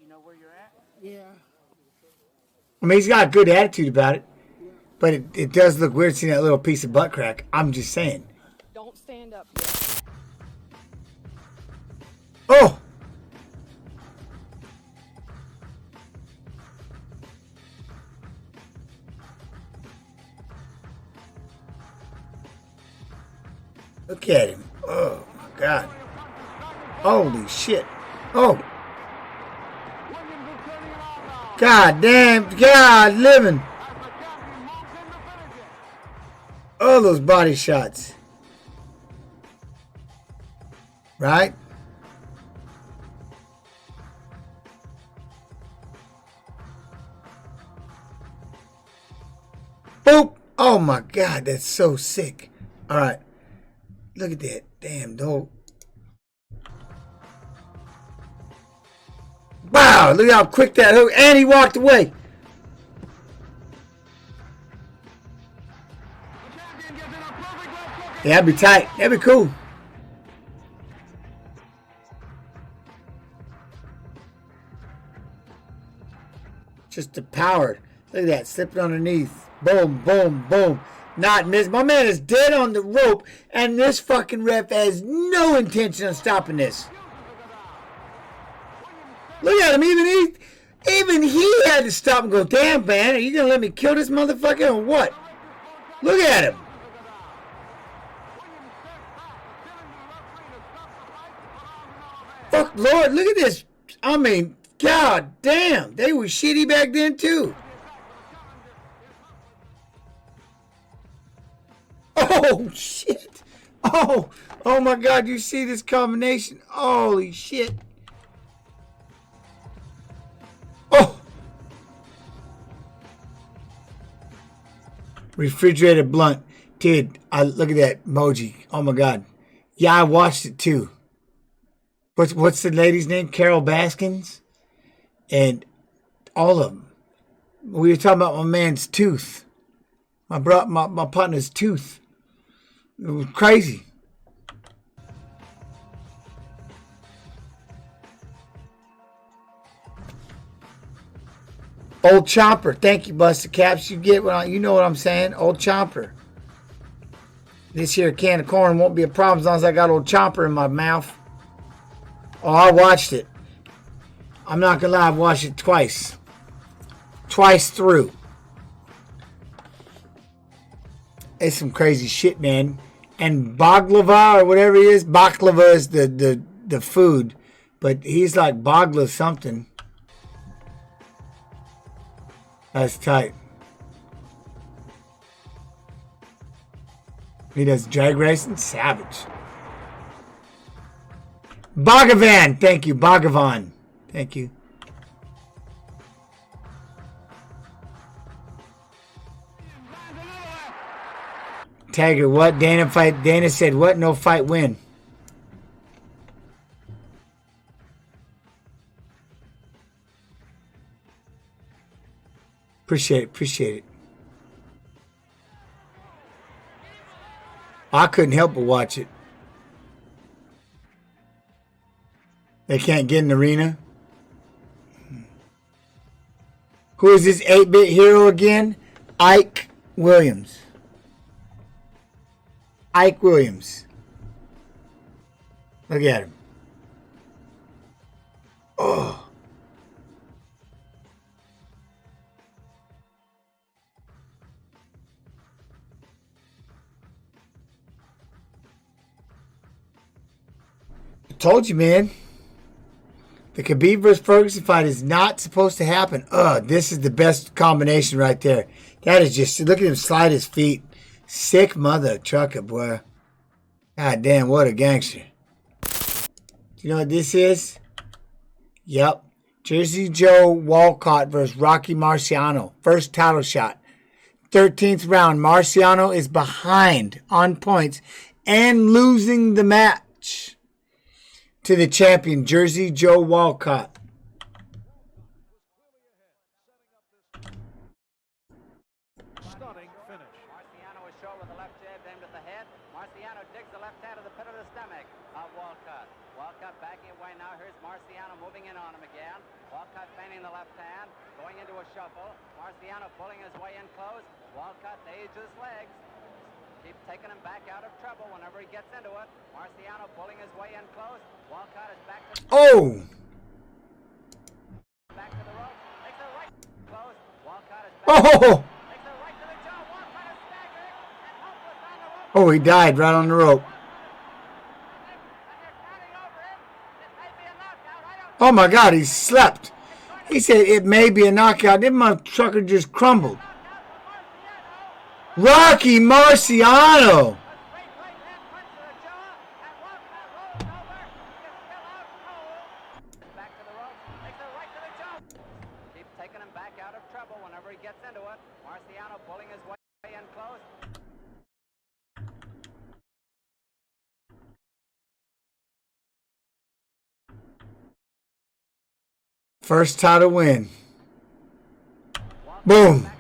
You know where you're at? Yeah. I mean, he's got a good attitude about it. But it does look weird seeing that little piece of butt crack. I'm just saying. Don't stand up yet. Oh! Look at him. Oh, my God. Holy shit. Oh. God damn. God living. All those body shots. Right? Boop. Oh my God, that's so sick. All right. Look at that. Damn, dope. Wow, look how quick that hook. And he walked away. Yeah, that'd be tight. That'd be cool. Just the power. Look at that. Slipping underneath. Boom, boom, boom. Not miss. My man is dead on the rope, and this fucking ref has no intention of stopping this. Look at him. Even he had to stop and go, damn, man, are you going to let me kill this motherfucker or what? Look at him. Fuck, Lord, look at this. I mean, God damn. They were shitty back then, too. Oh, shit. Oh my God, you see this combination? Holy shit. Oh. Refrigerated blunt. Dude, look at that emoji. Oh, my God. Yeah, I watched it, too. What's the lady's name? Carol Baskins? And all of them. We were talking about my man's tooth. My partner's tooth. It was crazy. Old Chopper. Thank you, Buster Caps. You get what you know what I'm saying. Old Chopper. This here can of corn won't be a problem as long as I got Old Chopper in my mouth. Oh, I watched it. I'm not gonna lie, I've watched it twice. Twice through. It's some crazy shit, man. And baklava or whatever it is, baklava is the food, but he's like bagla something. That's tight. He does drag racing, savage. Bhagavan, thank you, Bhagavan, thank you. Tiger, what? Dana said, what? No fight win. Appreciate it. Appreciate it. I couldn't help but watch it. They can't get in the arena. Who is this 8-bit hero again? Ike Williams. Ike Williams. Look at him. Oh. I told you, man. The Khabib vs. Ferguson fight is not supposed to happen. This is the best combination right there. That is just, look at him slide his feet. Sick mother trucker, boy. God damn, what a gangster. Do you know what this is? Yep. Jersey Joe Walcott versus Rocky Marciano. First title shot. 13th round. Marciano is behind on points and losing the match to the champion, Jersey Joe Walcott. Stunning finish. Marciano is short with the left jab aimed at the head. Marciano digs the left hand to the pit of the stomach of Walcott. Walcott backing away now. Here's Marciano moving in on him again. Walcott feigning the left hand, going into a shuffle. Marciano pulling his way in close. Walcott aids his legs. Keep taking him back out of trouble whenever he gets into it. Marciano pulling his way in close. Walcott is back to back to the rope. Takes a right close. Walcott is back. Takes a right to the jaw. Walcott is staggered and helpless on the rope. Oh, he died right on the rope. Oh my God, he slept. He said it may be a knockout. Then my trucker just crumbled. Rocky Marciano. Keep taking him back out of trouble whenever he gets into it. Marciano pulling his way in close. First title win. Boom.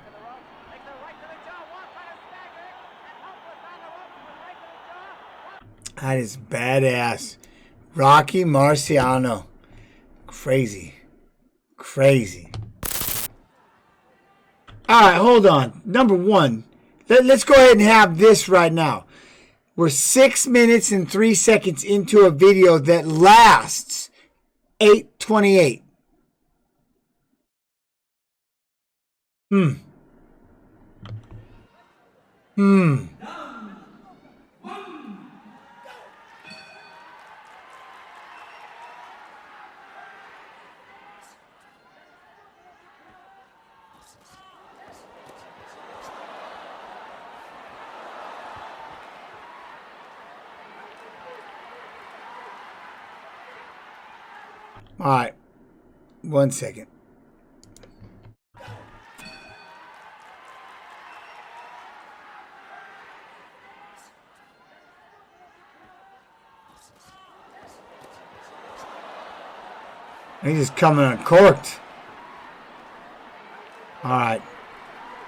That is badass. Rocky Marciano. Crazy. Crazy. All right, hold on. Number one. Let's go ahead and have this right now. We're 6 minutes and 3 seconds into a video that lasts 8:28. All right. 1 second. He's just coming uncorked. All right.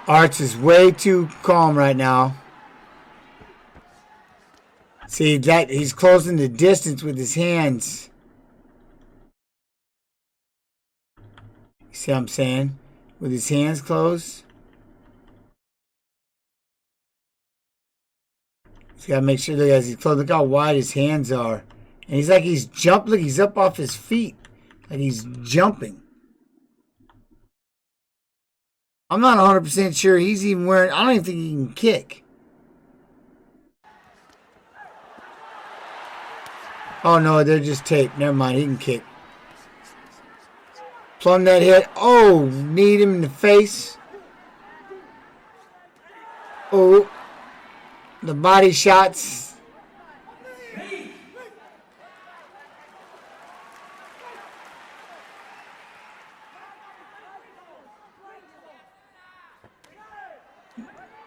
Arch is way too calm right now. See that he's closing the distance with his hands. See what I'm saying? with his hands closed. He's got to make sure that as he's closed, look how wide his hands are. And he's like he's jumped. Look, he's up off his feet. Like he's jumping. I'm not 100% sure he's even wearing... I don't even think he can kick. Oh, no, they're just taped. Never mind, he can kick. Plumb that hit. Oh, kneed him in the face. Oh, the body shots.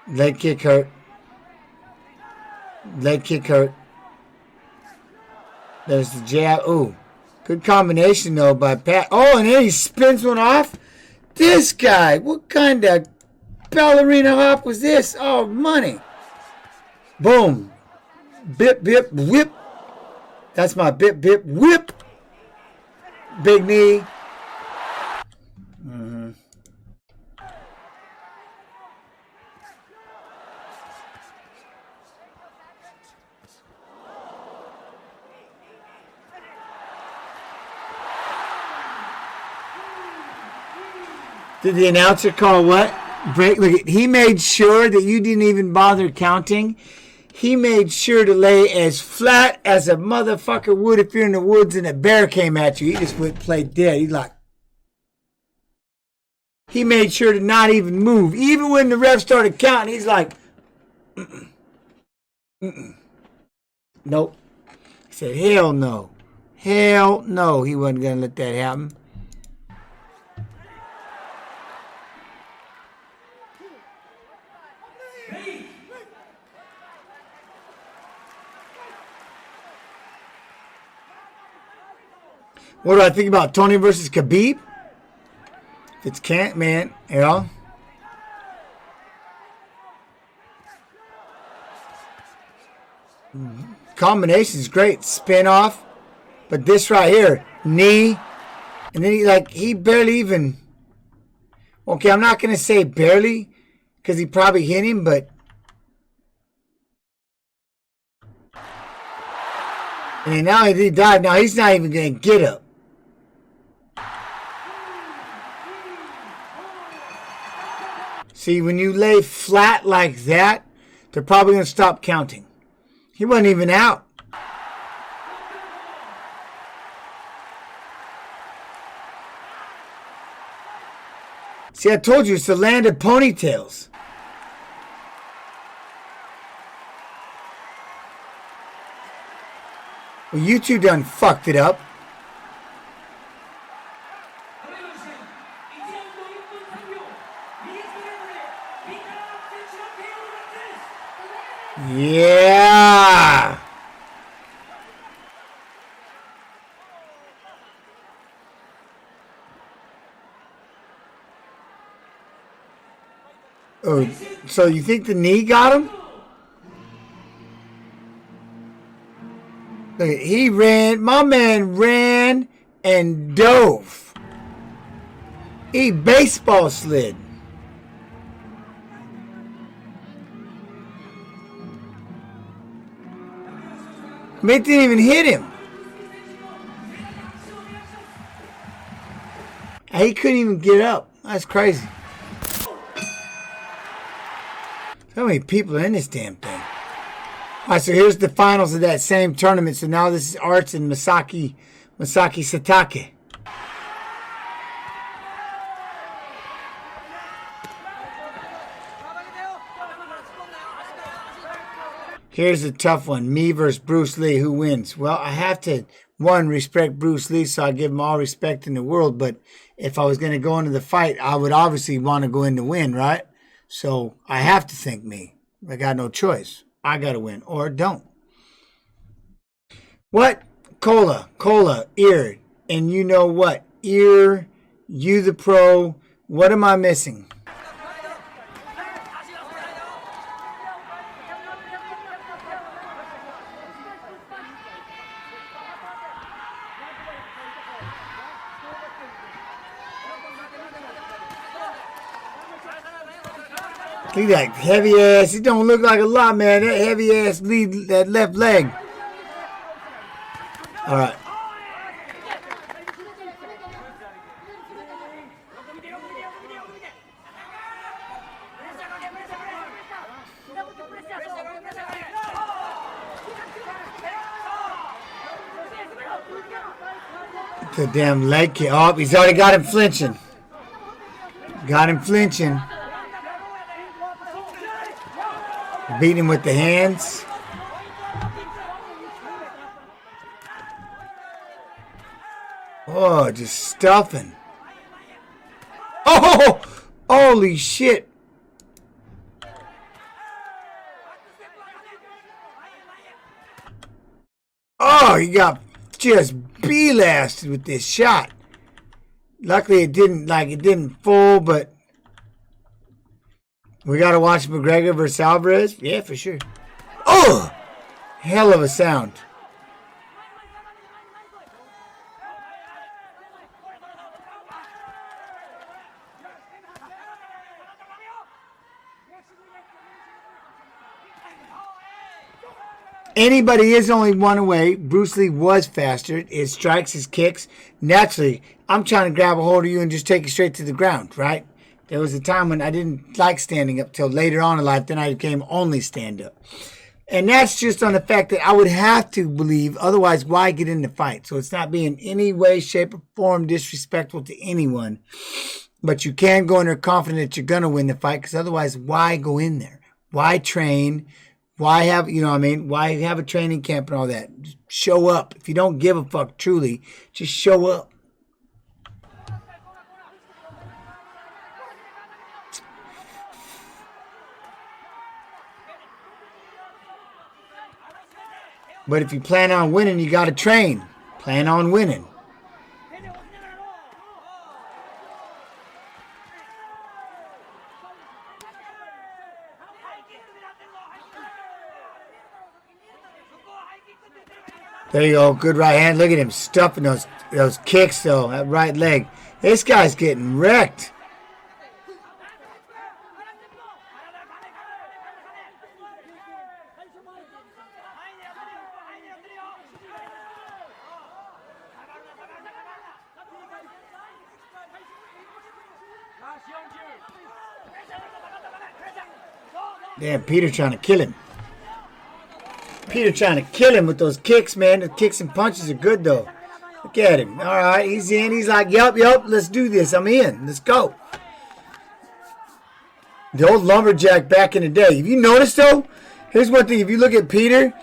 Leg kick hurt. Leg kick hurt. There's the jab. Ooh. Good combination, though, by Pat. Oh, and then he spins one off. This guy. What kind of ballerina hop was this? Oh, money. Boom. Bip, bip, whip. That's my bip, bip, whip. Big knee. Mm-hmm. Did the announcer call what? Break. Look, he made sure that you didn't even bother counting. He made sure to lay as flat as a motherfucker would if you're in the woods and a bear came at you. He just went play dead. He's like, he made sure to not even move. Even when the ref started counting, he's like, mm-mm. Mm-mm. Nope. He said, hell no. Hell no. He wasn't going to let that happen. What do I think about Tony versus Khabib? It's can't, man. You know? Combination's great. Spin off. But this right here, knee. And then he barely even... Okay, I'm not going to say barely. Because he probably hit him, but... And now he died. Now he's not even going to get up. See, when you lay flat like that, they're probably going to stop counting. He wasn't even out. See, I told you, it's the land of ponytails. Well, you two done fucked it up. Yeah. Oh, so you think the knee got him? Look, he ran. My man ran and dove. He baseball slid. It didn't even hit him. He couldn't even get up. That's crazy. How many people are in this damn thing? All right, so here's the finals of that same tournament. So now this is Arts and Masaki Satake. Here's a tough one. Me versus Bruce Lee. Who wins? Well, I have to, one, respect Bruce Lee, so I give him all respect in the world. But if I was going to go into the fight, I would obviously want to go in to win, right? So I have to think me. I got no choice. I got to win or don't. What? Cola, ear. And you know what? Ear, you the pro. What am I missing? Look at that heavy ass. It don't look like a lot, man. That heavy ass lead, that left leg. All right. The damn leg kick. Oh, he's already got him flinching. Got him flinching. Beat him with the hands. Oh, just stuffing. Oh, holy shit. Oh, he got just blasted with this shot. Luckily, it didn't fall, but we got to watch McGregor versus Alvarez. Yeah, for sure. Oh, hell of a sound. Anybody is only one away. Bruce Lee was faster. His strikes, his kicks. Naturally, I'm trying to grab a hold of you and just take you straight to the ground, right? There was a time when I didn't like standing up till later on in life. Then I became only stand up. And that's just on the fact that I would have to believe. Otherwise, why get in the fight? So it's not being any way, shape, or form disrespectful to anyone. But you can go in there confident that you're going to win the fight. Because otherwise, why go in there? Why train? Why have, you know what I mean? Why have a training camp and all that? Just show up. If you don't give a fuck truly, just show up. But if you plan on winning, you got to train. Plan on winning. There you go. Good right hand. Look at him stuffing those kicks, though. That right leg. This guy's getting wrecked. Damn, Peter trying to kill him. Peter trying to kill him with those kicks, man. The kicks and punches are good, though. Look at him. All right, he's in. He's like, yup, let's do this. I'm in. Let's go. The old lumberjack back in the day. Have you noticed, though? Here's one thing. If you look at Peter,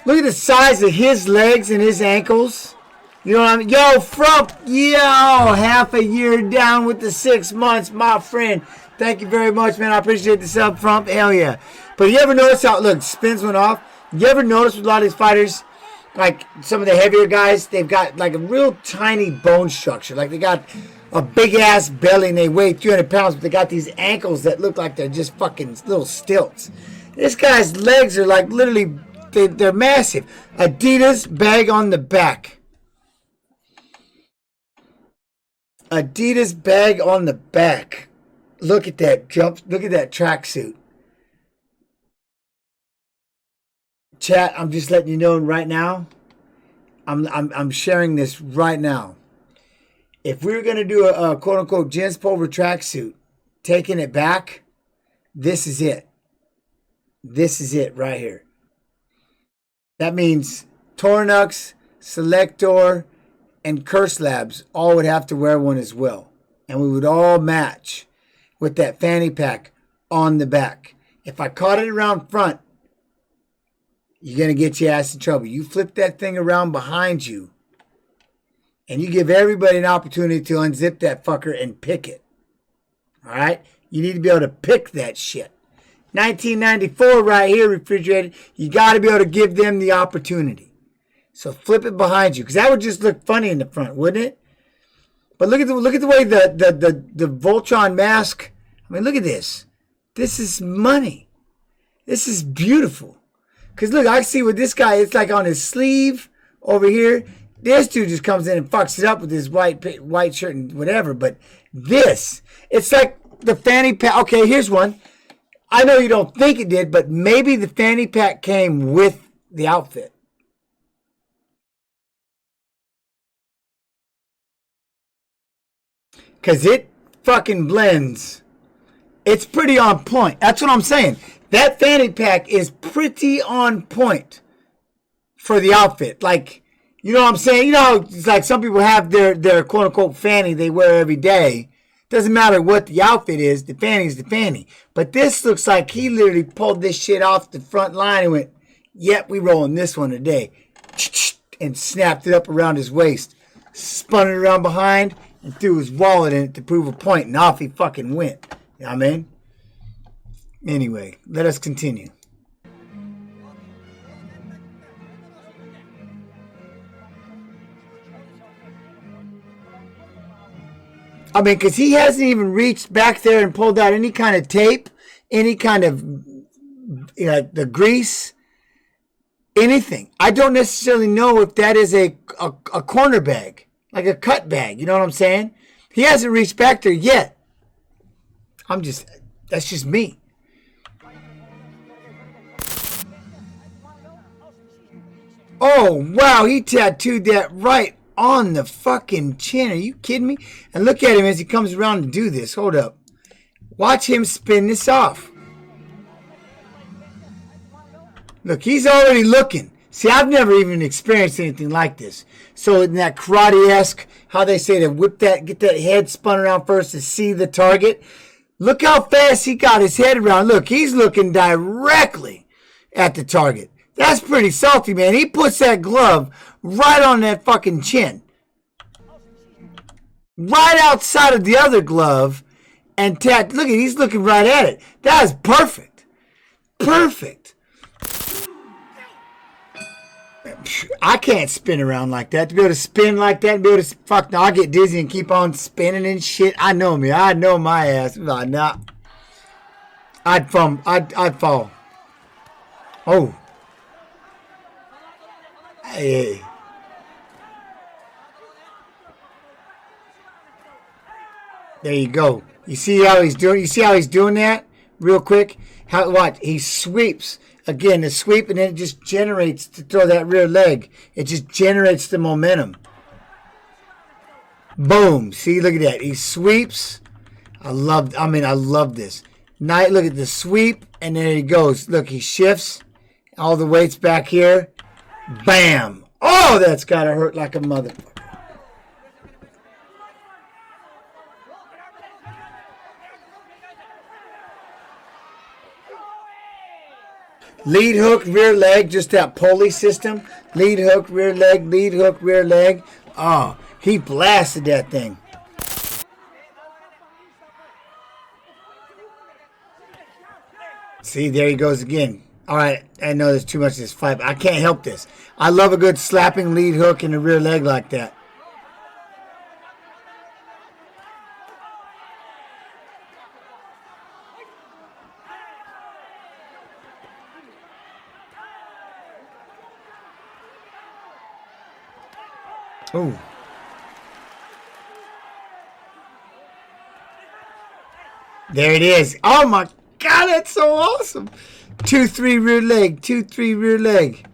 look at the size of his legs and his ankles. You know what I mean? Yo, Frump. Yo, half a year down with the 6 months, my friend. Thank you very much, man. I appreciate the sub, Frump. Hell yeah. But you ever notice how, look, spins went off? You ever notice with a lot of these fighters, like some of the heavier guys, they've got like a real tiny bone structure. Like they got a big ass belly and they weigh 300 pounds, but they got these ankles that look like they're just fucking little stilts. This guy's legs are like literally, they're massive. Adidas bag on the back. Adidas bag on the back. Look at that jump. Look at that tracksuit. Chat, I'm just letting you know right now. I'm sharing this right now. If we were going to do a quote-unquote Jens Pulver tracksuit, taking it back, this is it. This is it right here. That means Tornux, Selector, and Curse Labs all would have to wear one as well. And we would all match with that fanny pack on the back. If I caught it around front, you're going to get your ass in trouble. You flip that thing around behind you, and you give everybody an opportunity to unzip that fucker and pick it. All right? You need to be able to pick that shit. 1994 right here, refrigerated. You got to be able to give them the opportunity. So flip it behind you, because that would just look funny in the front, wouldn't it? But look at the way the Voltron mask. I mean, look at this. This is money. This is beautiful. Because look, I see with this guy, it's like on his sleeve over here. This dude just comes in and fucks it up with his white shirt and whatever. But this, it's like the fanny pack. Okay, here's one. I know you don't think it did, but maybe the fanny pack came with the outfit. Because it fucking blends. It's pretty on point. That's what I'm saying. That fanny pack is pretty on point for the outfit. Like, you know what I'm saying? You know, it's like some people have their quote-unquote fanny they wear every day. Doesn't matter what the outfit is. The fanny's the fanny. But this looks like he literally pulled this shit off the front line and went, yep, we rolling this one today. And snapped it up around his waist. Spun it around behind and threw his wallet in it to prove a point, and off he fucking went. You know what I mean? Anyway, let us continue. I mean, because he hasn't even reached back there and pulled out any kind of tape, any kind of, you know, the grease, anything. I don't necessarily know if that is a corner bag. Like a cut bag, you know what I'm saying? He hasn't reached back there yet. That's just me. Oh, wow, he tattooed that right on the fucking chin. Are you kidding me? And look at him as he comes around to do this. Hold up. Watch him spin this off. Look, he's already looking. See, I've never even experienced anything like this. So in that karate-esque, how they say to get that head spun around first to see the target. Look how fast he got his head around. Look, he's looking directly at the target. That's pretty salty, man. He puts that glove right on that fucking chin. Right outside of the other glove. And look at, he's looking right at it. That is perfect. Perfect. I can't spin around like that. To be able to spin like that and be able to, fuck no, I get dizzy and keep on spinning and shit. I know me. I know my ass. Nah. I'd fall. Oh. Hey. There you go. You see how he's doing that? Real quick. What? He sweeps. Again, the sweep, and then it just generates to throw that rear leg. It just generates the momentum. Boom. See, look at that. He sweeps. I love this. Look at the sweep, and there he goes. Look, he shifts. All the weight's back here. Bam. Oh, that's got to hurt like a motherfucker. Lead hook, rear leg, just that pulley system. Lead hook, rear leg, lead hook, rear leg. Oh, he blasted that thing. See, there he goes again. All right, I know there's too much of this fight, but I can't help this. I love a good slapping lead hook in the rear leg like that. Oh. There it is. Oh my God, that's so awesome. 2-3 rear leg, 2-3 rear leg.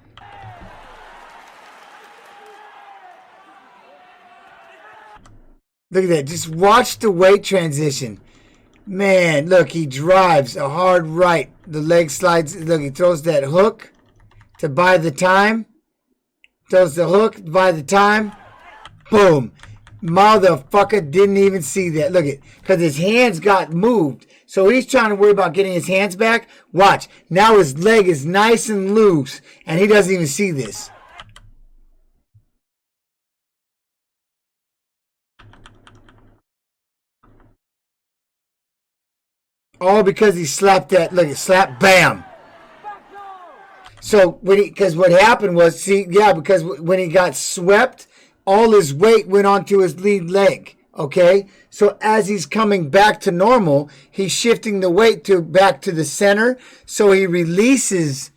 Look at that. Just watch the weight transition. Man, look, he drives a hard right. The leg slides. Look, he throws that hook to buy the time. Throws the hook to buy the time. Boom. Motherfucker didn't even see that. Look at, because his hands got moved. So he's trying to worry about getting his hands back. Watch. Now his leg is nice and loose, and he doesn't even see this. All because he slapped that. Look, slap, bam. So because what happened was, because when he got swept, all his weight went onto his lead leg. Okay, so as he's coming back to normal, he's shifting the weight back to the center. So he releases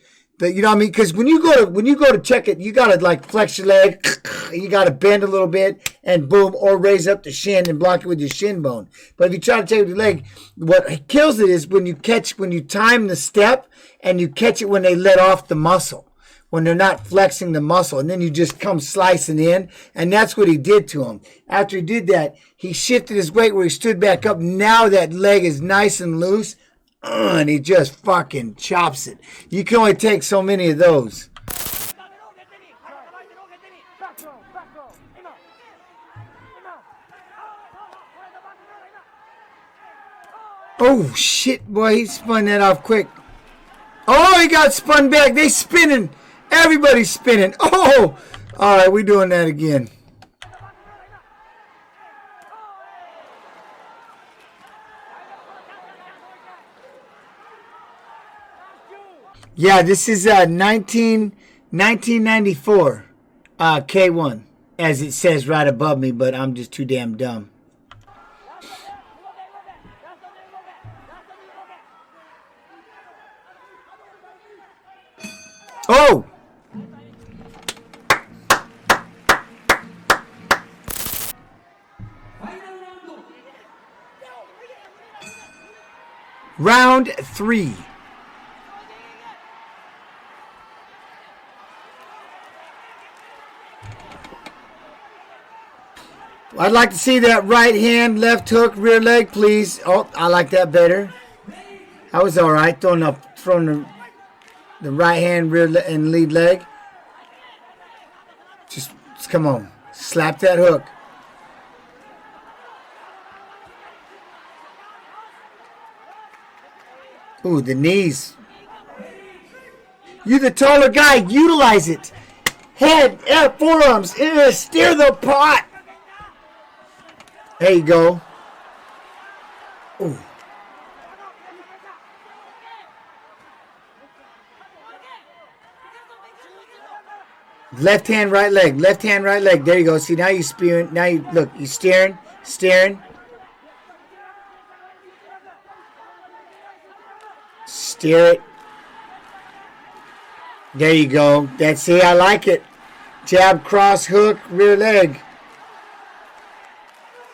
You know what I mean? Because when you go to check it, you gotta like flex your leg, you gotta bend a little bit, and boom, or raise up the shin and block it with your shin bone. But if you try to take it with your leg, what kills it is when you time the step and you catch it when they let off the muscle, when they're not flexing the muscle, and then you just come slicing in, and that's what he did to him. After he did that, he shifted his weight where he stood back up. Now that leg is nice and loose. And he just fucking chops it. You can only take so many of those. Oh, shit, boy. He spun that off quick. Oh, he got spun back. They spinning. Everybody's spinning. Oh, all right, we're doing that again. Yeah, this is 1994 K1, as it says right above me, but I'm just too damn dumb. Oh! Round 3. I'd like to see that right hand, left hook, rear leg, please. Oh, I like that better. That was all right. Throwing the right hand, rear and lead leg. Just come on. Slap that hook. Ooh, the knees. You the taller guy. Utilize it. Head, forearms. Steer the pot. There you go. Ooh. Left hand, right leg. Left hand, right leg. There you go. See, now you're spearing. Now you look. You're steering. Steer it. There you go. That's it. I like it. Jab, cross, hook, rear leg.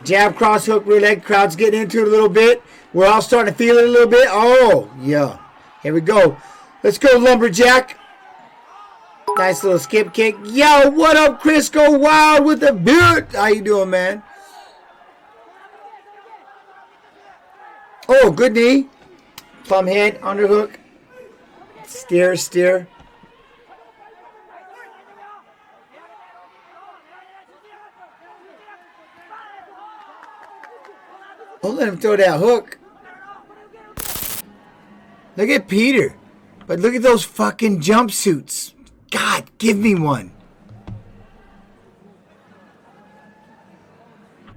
Jab, cross, hook, rear leg. Crowd's getting into it a little bit. We're all starting to feel it a little bit. Oh, yeah. Here we go. Let's go, lumberjack. Nice little skip kick. Yo, what up, Chris? Go wild with the beard. How you doing, man? Oh, good knee. Plum head, underhook. Steer. Don't let him throw that hook. Look at Peter. But look at those fucking jumpsuits. God, give me one.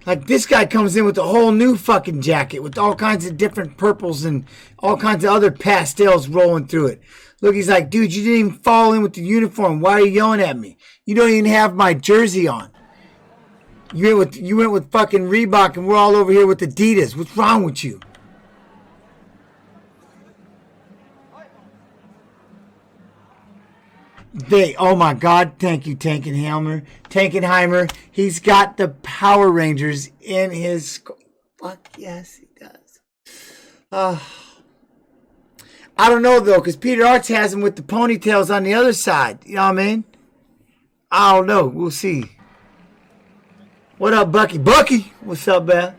Like this guy comes in with a whole new fucking jacket with all kinds of different purples and all kinds of other pastels rolling through it. Look, he's like, dude, you didn't even fall in with the uniform. Why are you yelling at me? You don't even have my jersey on. You went with fucking Reebok and we're all over here with Adidas. What's wrong with you? Oh my God, thank you, Tankenheimer. He's got the Power Rangers in his... Fuck yes, he does. I don't know though, because Peter Arts has him with the ponytails on the other side. You know what I mean? I don't know. We'll see. What up, Bucky? Bucky, what's up, man?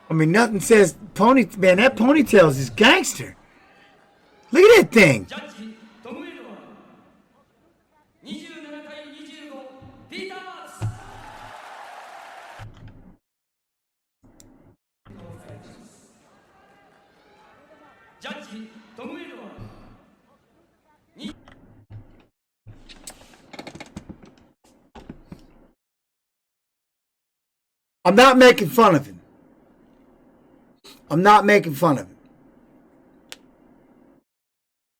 I mean, nothing says man, that ponytails is gangster. Look at that thing. I'm not making fun of him.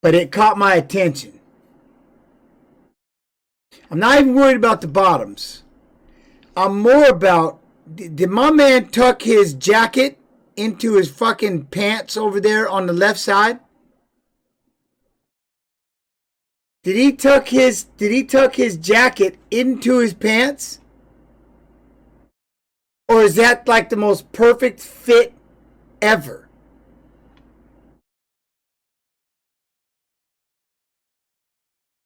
But it caught my attention. I'm not even worried about the bottoms. I'm more about, did my man tuck his jacket into his fucking pants over there on the left side? Did he tuck his jacket into his pants? Or is that like the most perfect fit ever?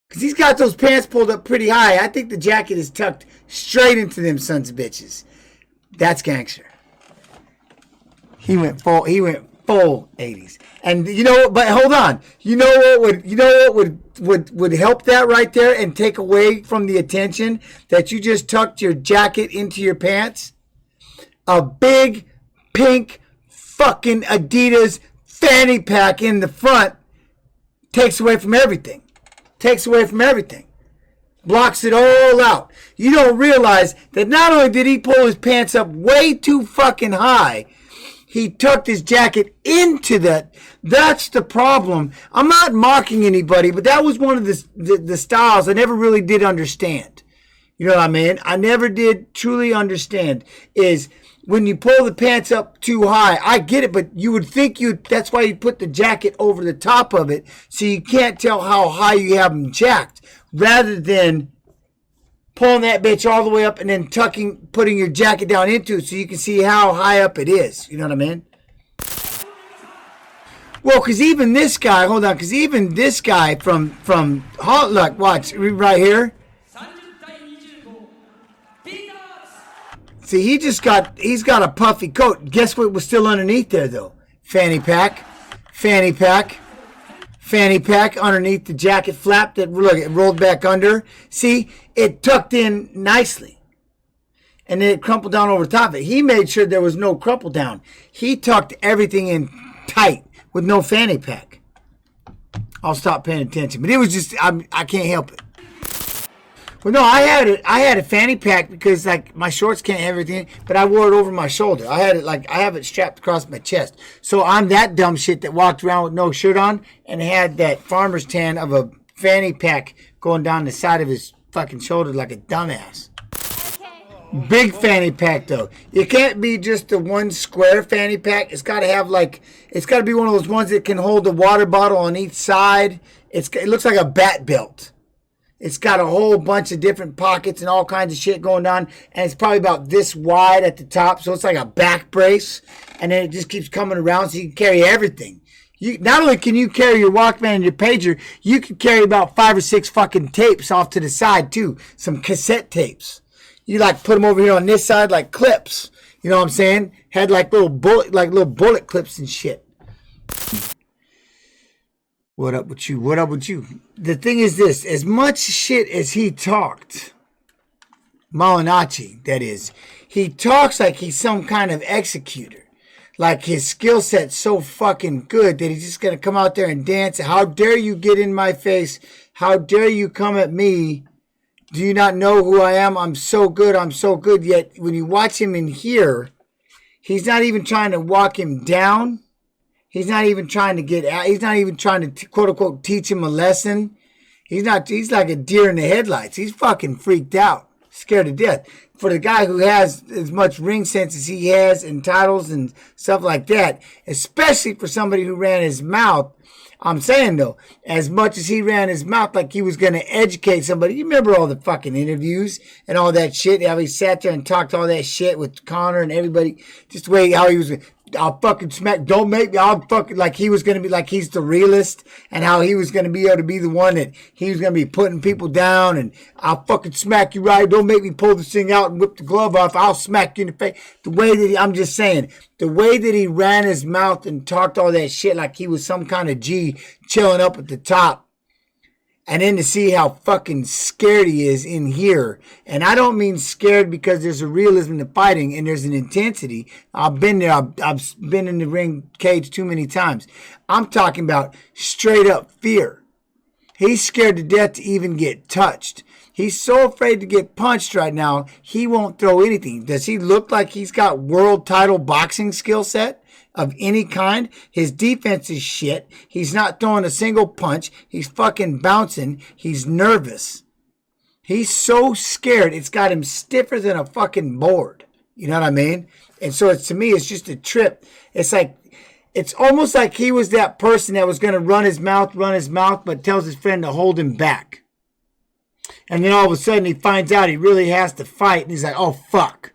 Because he's got those pants pulled up pretty high. I think the jacket is tucked straight into them sons of bitches. That's gangster. He went full 80s. And you know what, but hold on. You know what would help that right there and take away from the attention that you just tucked your jacket into your pants? A big pink fucking Adidas fanny pack in the front takes away from everything. Takes away from everything. Blocks it all out. You don't realize that not only did he pull his pants up way too fucking high, he tucked his jacket into that. That's the problem. I'm not mocking anybody, but that was one of the styles I never really did understand. You know what I mean? I never did truly understand is when you pull the pants up too high. I get it, but you would think that's why you put the jacket over the top of it so you can't tell how high you have them jacked, rather than pulling that bitch all the way up and then putting your jacket down into it so you can see how high up it is. You know what I mean? Well, because even this guy, hold on, because even this guy from look, watch, right here. See, he's got a puffy coat. Guess what was still underneath there, though? Fanny pack underneath the jacket flap that, look, it rolled back under. See, it tucked in nicely. And then it crumpled down over top of it. He made sure there was no crumple down. He tucked everything in tight with no fanny pack. I'll stop paying attention. But it was just, I can't help it. Well, no, I had a fanny pack because like my shorts can't have everything, but I wore it over my shoulder. I have it strapped across my chest. So I'm that dumb shit that walked around with no shirt on and had that farmer's tan of a fanny pack going down the side of his fucking shoulder like a dumbass. Okay. Big fanny pack though. It can't be just the one square fanny pack. It's got to be one of those ones that can hold the water bottle on each side. It looks like a bat belt. It's got a whole bunch of different pockets and all kinds of shit going on. And it's probably about this wide at the top. So it's like a back brace. And then it just keeps coming around so you can carry everything. Not only can you carry your Walkman and your pager, you can carry about 5 or 6 fucking tapes off to the side too. Some cassette tapes. You like put them over here on this side like clips. You know what I'm saying? Had like little bullet clips and shit. What up with you? What up with you? The thing is this, as much shit as he talked, Malignaggi, that is, he talks like he's some kind of executor. Like his skill set's so fucking good that he's just going to come out there and dance. How dare you get in my face? How dare you come at me? Do you not know who I am? I'm so good. I'm so good. Yet when you watch him in here, he's not even trying to walk him down. He's not even trying to get out. He's not even trying to, quote unquote, teach him a lesson. He's like a deer in the headlights. He's fucking freaked out, scared to death. For the guy who has as much ring sense as he has and titles and stuff like that, especially for somebody who ran his mouth. I'm saying though, as much as he ran his mouth like he was going to educate somebody. You remember all the fucking interviews and all that shit? How he sat there and talked all that shit with Connor and everybody. Just the way how he was. I'll fucking smack, don't make me, I'll fucking, like he was going to be like he's the realist and how he was going to be able to be the one that he was going to be putting people down and I'll fucking smack you right. Don't make me pull this thing out and whip the glove off. I'll smack you in the face. The way that I'm just saying, the way that he ran his mouth and talked all that shit like he was some kind of G chilling up at the top. And then to see how fucking scared he is in here. And I don't mean scared because there's a realism to fighting and there's an intensity. I've been there. I've been in the ring cage too many times. I'm talking about straight up fear. He's scared to death to even get touched. He's so afraid to get punched right now, he won't throw anything. Does he look like he's got world title boxing skill set? Of any kind? His defense is shit. He's not throwing a single punch. He's fucking bouncing. He's nervous. He's so scared. It's got him stiffer than a fucking board. You know what I mean? And so it's, to me, it's just a trip. It's like, it's almost like he was that person that was going to run his mouth, but tells his friend to hold him back. And then all of a sudden he finds out he really has to fight. And he's like, oh, fuck.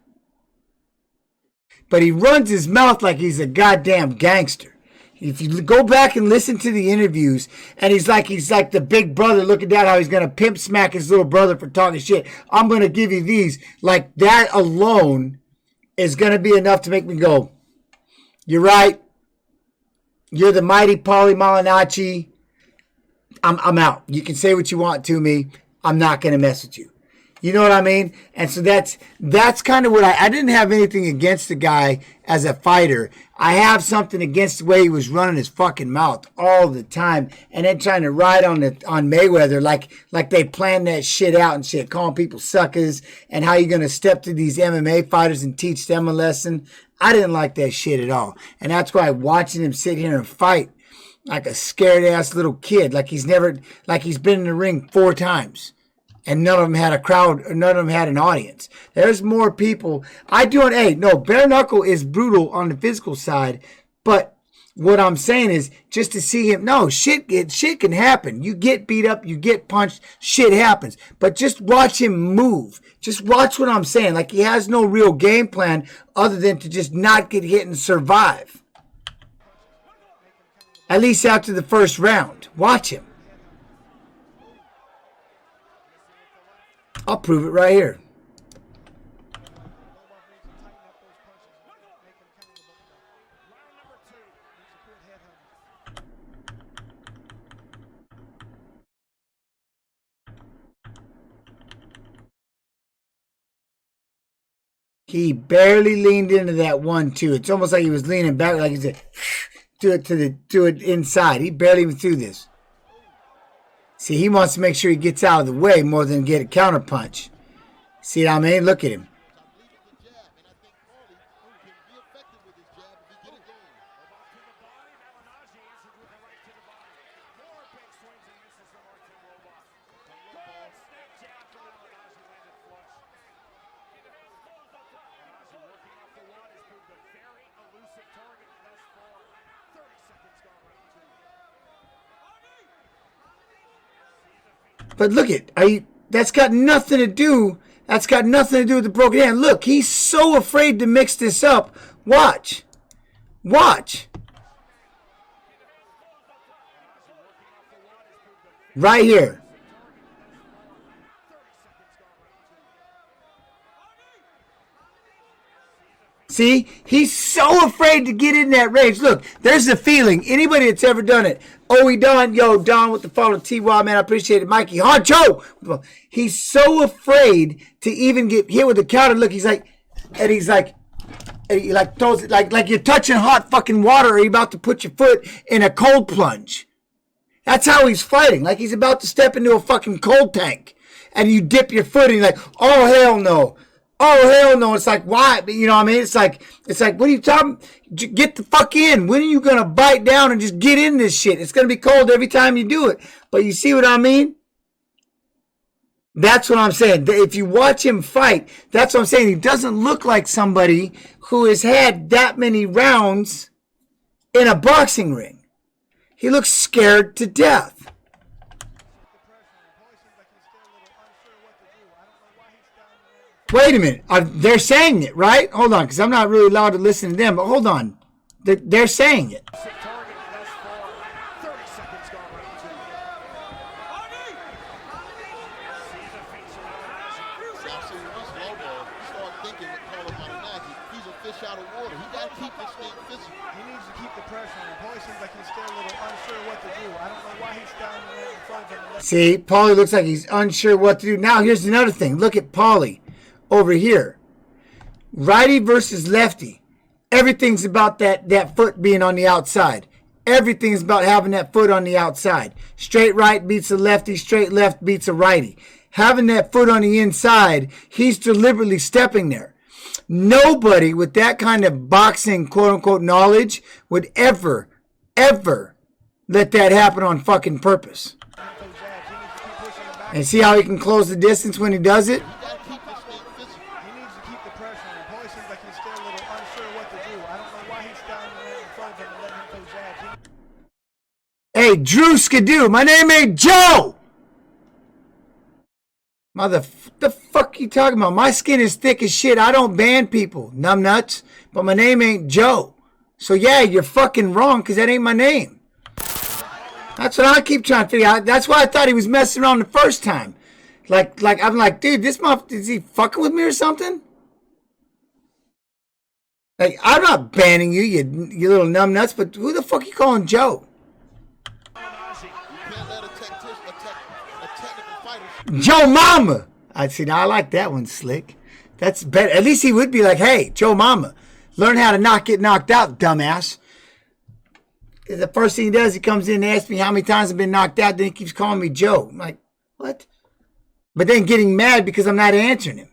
But he runs his mouth like he's a goddamn gangster. If you go back and listen to the interviews, and he's like the big brother looking down how he's going to pimp smack his little brother for talking shit. I'm going to give you these. Like, that alone is going to be enough to make me go, you're right. You're the mighty Malignaggi. I'm out. You can say what you want to me. I'm not going to mess with you. You know what I mean? And so that's kind of what I didn't have anything against the guy as a fighter. I have something against the way he was running his fucking mouth all the time, and then trying to ride on Mayweather like they planned that shit out and shit, calling people suckers, and how you going to step to these MMA fighters and teach them a lesson. I didn't like that shit at all. And that's why watching him sit here and fight like a scared ass little kid, like he's been in the ring 4 times. And none of them had a crowd, or none of them had an audience. There's more people. Bare Knuckle is brutal on the physical side, but what I'm saying is just to see him, shit can happen. You get beat up, you get punched, shit happens. But just watch him move. Just watch what I'm saying. Like, he has no real game plan other than to just not get hit and survive. At least after the first round. Watch him. I'll prove it right here. He barely leaned into that 1-2. It's almost like he was leaning back, like he said, do it inside. He barely even threw this. See, he wants to make sure he gets out of the way more than get a counter punch. See what I mean? Look at him. But look that's got nothing to do with the broken hand. Look, he's so afraid to mix this up. Watch. Right here. See, he's so afraid to get in that range. Look, there's the feeling. Anybody that's ever done it. Oh, Don with the follow. T-Y, man, I appreciate it. Mikey, Honcho. He's so afraid to even get hit with the counter. Look, he throws it like you're touching hot fucking water, or you're about to put your foot in a cold plunge. That's how he's fighting. Like he's about to step into a fucking cold tank, and you dip your foot and you're like, oh, hell no. Oh, hell no. It's like, why? You know what I mean? It's like, what are you talking? Get the fuck in. When are you going to bite down and just get in this shit? It's going to be cold every time you do it. But you see what I mean? That's what I'm saying. If you watch him fight, that's what I'm saying. He doesn't look like somebody who has had that many rounds in a boxing ring. He looks scared to death. Wait a minute. They're saying it, right? Hold on, because I'm not really allowed to listen to them. But hold on. They're saying it. See, Paulie looks like he's unsure what to do. Now, here's another thing. Look at Paulie over here. Righty versus lefty. Everything's about that foot being on the outside. Everything's about having that foot on the outside. Straight right beats a lefty. Straight left beats a righty. Having that foot on the inside, he's deliberately stepping there. Nobody with that kind of boxing, quote-unquote, knowledge would ever let that happen on fucking purpose. And see how he can close the distance when he does it? I don't know why he's standing there in front of him and letting him throw jabs. Hey, Drew Skidoo, my name ain't Joe! The fuck you talking about? My skin is thick as shit. I don't ban people, numbnuts. But my name ain't Joe. So yeah, you're fucking wrong because that ain't my name. That's what I keep trying to figure out. That's why I thought he was messing around the first time. Like I'm like, dude, this motherfucker, is he fucking with me or something? Like, I'm not banning you, you little numbnuts, but who the fuck you calling Joe? Joe Mama! I see, now I like that one, Slick. That's better. At least he would be like, hey, Joe Mama, learn how to not get knocked out, dumbass. The first thing he does, he comes in and asks me how many times I've been knocked out, then he keeps calling me Joe. I'm like, what? But then getting mad because I'm not answering him.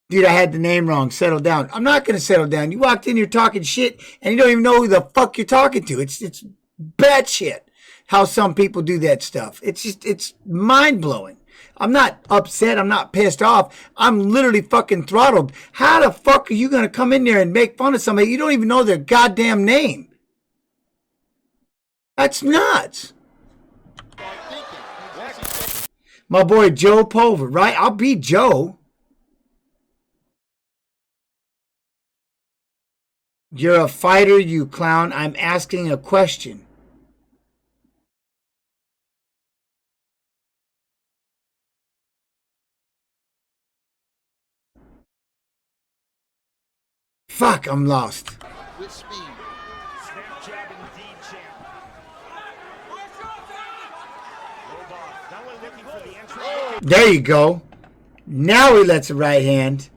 Dude, I had the name wrong. Settle down. I'm not going to settle down. You walked in here talking shit, and you don't even know who the fuck you're talking to. It's bad shit how some people do that stuff. It's mind-blowing. I'm not upset. I'm not pissed off. I'm literally fucking throttled. How the fuck are you going to come in there and make fun of somebody? You don't even know their goddamn name. That's nuts. My boy Joe Pulver, right? I'll be Joe. You're a fighter, you clown. I'm asking a question. Fuck, I'm lost. With speed. Snap jab indeed, champ. That one looking for the entry. There you go. Now he lets a right hand.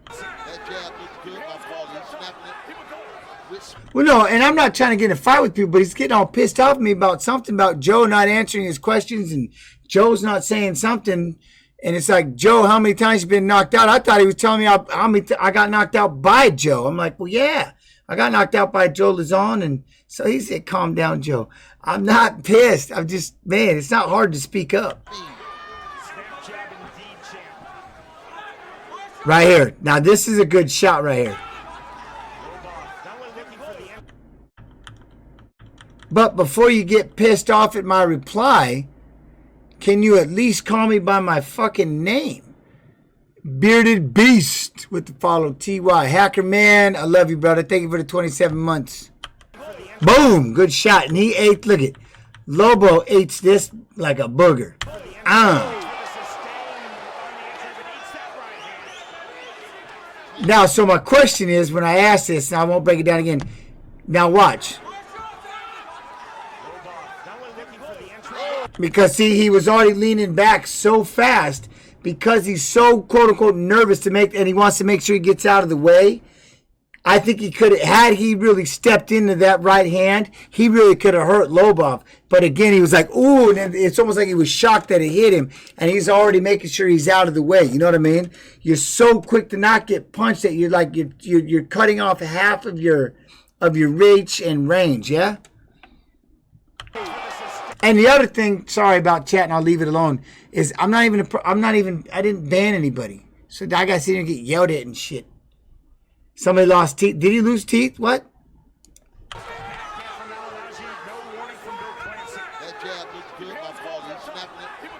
Well, no, and I'm not trying to get in a fight with people, but he's getting all pissed off at me about something about Joe not answering his questions and Joe's not saying something. And it's like, Joe, how many times you been knocked out? I thought he was telling me how many I got knocked out by Joe. I'm like, well, yeah, I got knocked out by Joe Lazon. And so he said, calm down, Joe. I'm not pissed. I'm just, man, it's not hard to speak up. Right here. Now, this is a good shot right here. But before you get pissed off at my reply, can you at least call me by my fucking name? Bearded Beast with the follow. TY. Hacker Man, I love you, brother. Thank you for the 27 months. Boom. Good shot. And he ate, look at, Lobo ate this like a booger. Now, so my question is, when I ask this, and I won't break it down again. Now watch. Because, see, he was already leaning back so fast because he's so, quote-unquote, nervous to make, and he wants to make sure he gets out of the way. I think he could have, had he really stepped into that right hand, he really could have hurt Lobov. But again, he was like, ooh, and it's almost like he was shocked that it hit him, and he's already making sure he's out of the way. You know what I mean? You're so quick to not get punched that you're like, you're cutting off half of your reach and range, yeah? And the other thing, sorry about chat, and I'll leave it alone, is I didn't ban anybody. So I got to sit here and get yelled at and shit. Somebody lost teeth. Did he lose teeth? What? That jab looks good, my ball. He's snapping it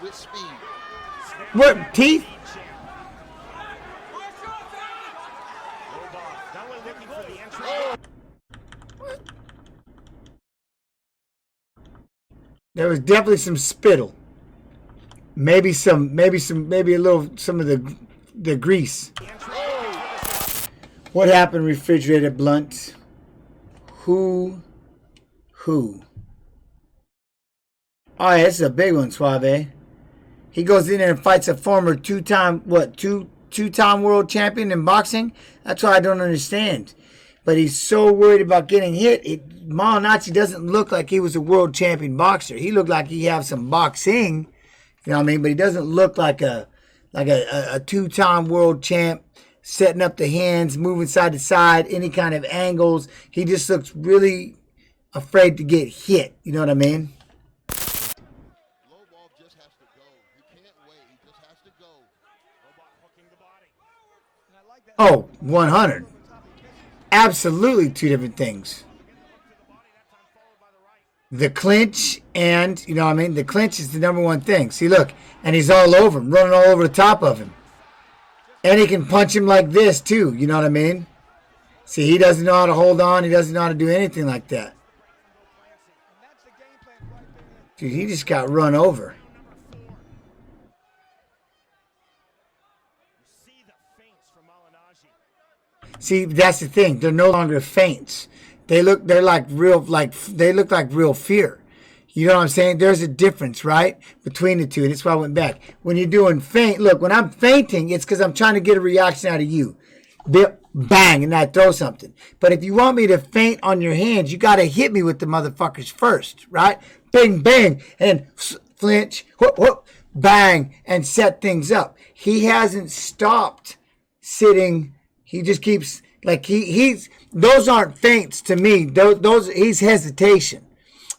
with speed. What? Teeth? There was definitely some spittle. Maybe a little, some of the grease. What happened, refrigerated blunt? Who? Oh, yeah, this is a big one, Suave. He goes in there and fights a former two-time world champion in boxing. That's what I don't understand. But he's so worried about getting hit. Malignaggi doesn't look like he was a world champion boxer. He looked like he had some boxing, you know what I mean? But he doesn't look like a two-time world champ, setting up the hands, moving side to side, any kind of angles. He just looks really afraid to get hit. You know what I mean? Just has to go. He can't wait. He just has to go. Hooking the body. Oh, 100. absolutely two different things. The clinch and, you know what I mean? The clinch is the number one thing. See, look. And he's all over him, running all over the top of him. And he can punch him like this, too. You know what I mean? See, he doesn't know how to hold on. He doesn't know how to do anything like that. Dude, he just got run over. See, that's the thing. They're no longer feints. They look like real fear. You know what I'm saying? There's a difference, right, between the two. That's why I went back. When you're doing feint, look, when I'm feinting, it's because I'm trying to get a reaction out of you. Bang, and I throw something. But if you want me to feint on your hands, you got to hit me with the motherfuckers first, right? Bang, bang, and flinch, whoop, whoop, bang, and set things up. He hasn't stopped sitting. He just keeps, like, he's, those aren't feints to me. He's hesitation.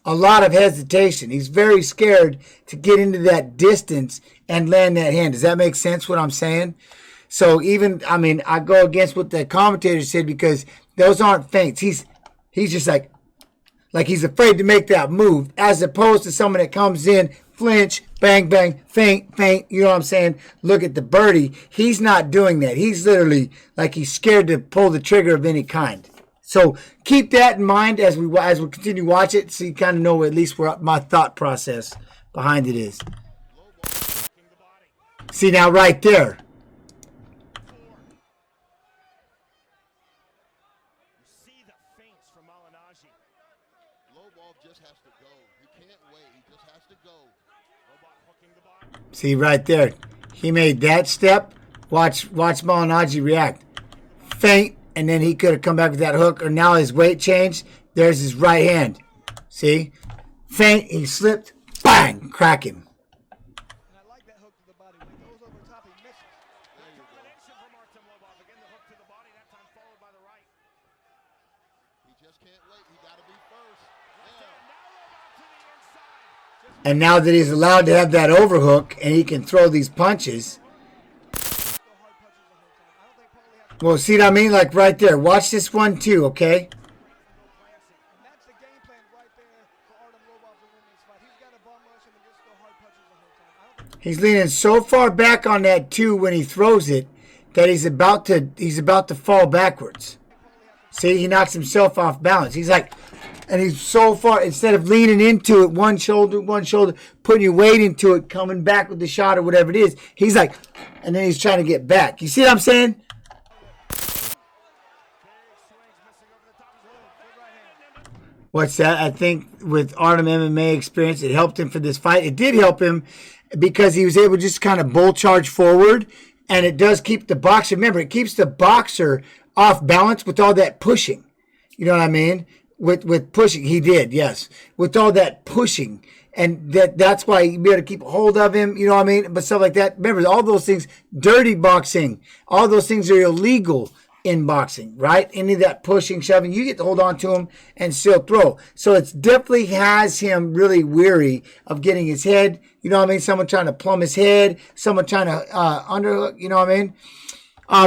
A lot of hesitation. He's very scared to get into that distance and land that hand. Does that make sense what I'm saying? So even, I mean, I go against what the commentator said because those aren't feints. He's just like he's afraid to make that move as opposed to someone that comes in, flinch, bang, bang, feint, feint. You know what I'm saying? Look at the birdie. He's not doing that. He's literally like he's scared to pull the trigger of any kind. So keep that in mind as we continue to watch it, so you kind of know at least where my thought process behind it is. See now, right there. See the feints from Malignaggi. Low ball just has to go. He can't wait. He just has to go. Robot hooking the body. See right there. He made that step. Watch Malignaggi react. Feint. And then he could have come back with that hook, or now his weight changed. There's his right hand. See? Feint, he slipped, bang, crack him. And I like that hook to the body. When he goes over top, he misses. Combination from Artem Lobov. Again, the hook to the body, that time followed by the right. He just can't wait. He got to be first. Yeah. And now that he's allowed to have that overhook and he can throw these punches. Well, see what I mean? Like right there. Watch this one too, okay? He's leaning so far back on that too when he throws it that he's about to fall backwards. See, he knocks himself off balance. He's like, and he's so far, instead of leaning into it, one shoulder, putting your weight into it, coming back with the shot or whatever it is, he's like, and then he's trying to get back. You see what I'm saying? What's that? I think with Artem MMA experience, it helped him for this fight. It did help him because he was able to just kind of bull charge forward, and it does keep the boxer. Remember, it keeps the boxer off balance with all that pushing. You know what I mean? With pushing, he did, yes. With all that pushing, and that's why you be able to keep a hold of him. You know what I mean? But stuff like that. Remember, all those things, dirty boxing, all those things are illegal in boxing, right? Any of that pushing, shoving, you get to hold on to him and still throw. So it definitely has him really weary of getting his head, you know what I mean? Someone trying to plumb his head, someone trying to underhook, you know what I mean?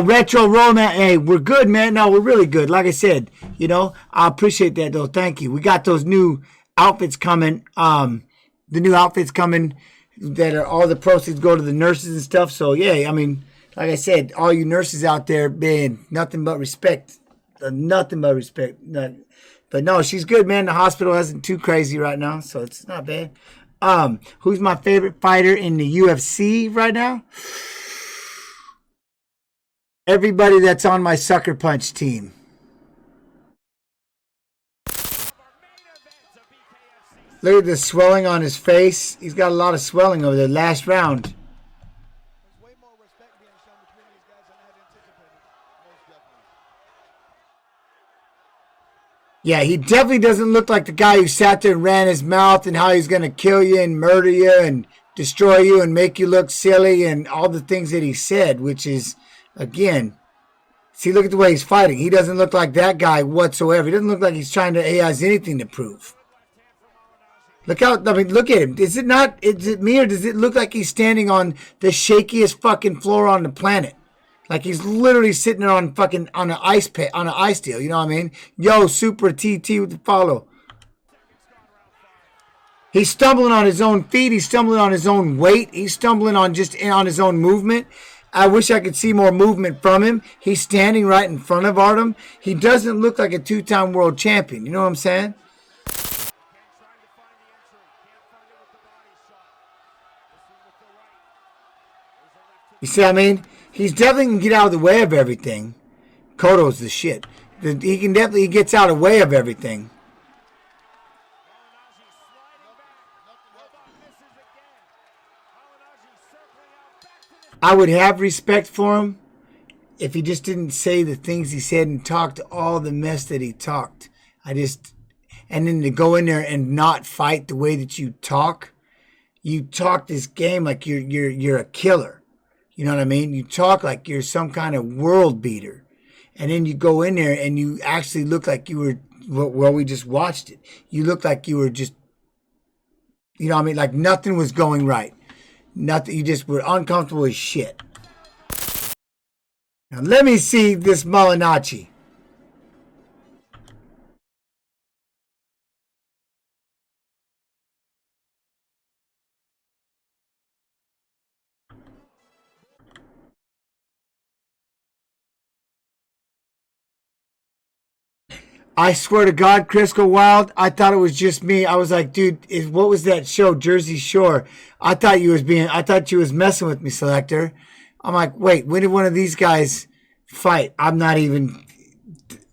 Retro Roman, hey, we're good, man. No, we're really good. Like I said, you know, I appreciate that though. Thank you. We got those new outfits coming. The new outfits coming that are all the proceeds go to the nurses and stuff. So yeah, I mean, like I said, all you nurses out there, man, nothing but respect. Nothing but respect. But no, she's good, man. The hospital isn't too crazy right now, so it's not bad. Who's my favorite fighter in the UFC right now? Everybody that's on my Sucker Punch team. Look at the swelling on his face. He's got a lot of swelling over there. Last round. Yeah, he definitely doesn't look like the guy who sat there and ran his mouth and how he's going to kill you and murder you and destroy you and make you look silly and all the things that he said, which is, again, see, look at the way he's fighting. He doesn't look like that guy whatsoever. He doesn't look like he has anything to prove. Look at him. Is it me or does it look like he's standing on the shakiest fucking floor on the planet? Like he's literally sitting there on fucking on an ice pit, on an ice deal. You know what I mean? Yo, Super TT with the follow. He's stumbling on his own feet. He's stumbling on his own weight. He's stumbling on on his own movement. I wish I could see more movement from him. He's standing right in front of Artem. He doesn't look like a two-time world champion. You know what I'm saying? You see what I mean? He's definitely can get out of the way of everything. Koto's the shit. He gets out of the way of everything. I would have respect for him if he just didn't say the things he said and talked all the mess that he talked. And then to go in there and not fight the way that you talk this game like you're a killer. You know what I mean? You talk like you're some kind of world beater. And then you go in there and you actually look like you were, well, we just watched it. You look like you were just, you know what I mean? Like nothing was going right. Nothing. You just were uncomfortable as shit. Now let me see this Malignaggi. I swear to God, Crisco Wild, I thought it was just me. I was like, dude, what was that show, Jersey Shore? I thought you was messing with me, Selector. I'm like, wait, when did one of these guys fight? I'm not even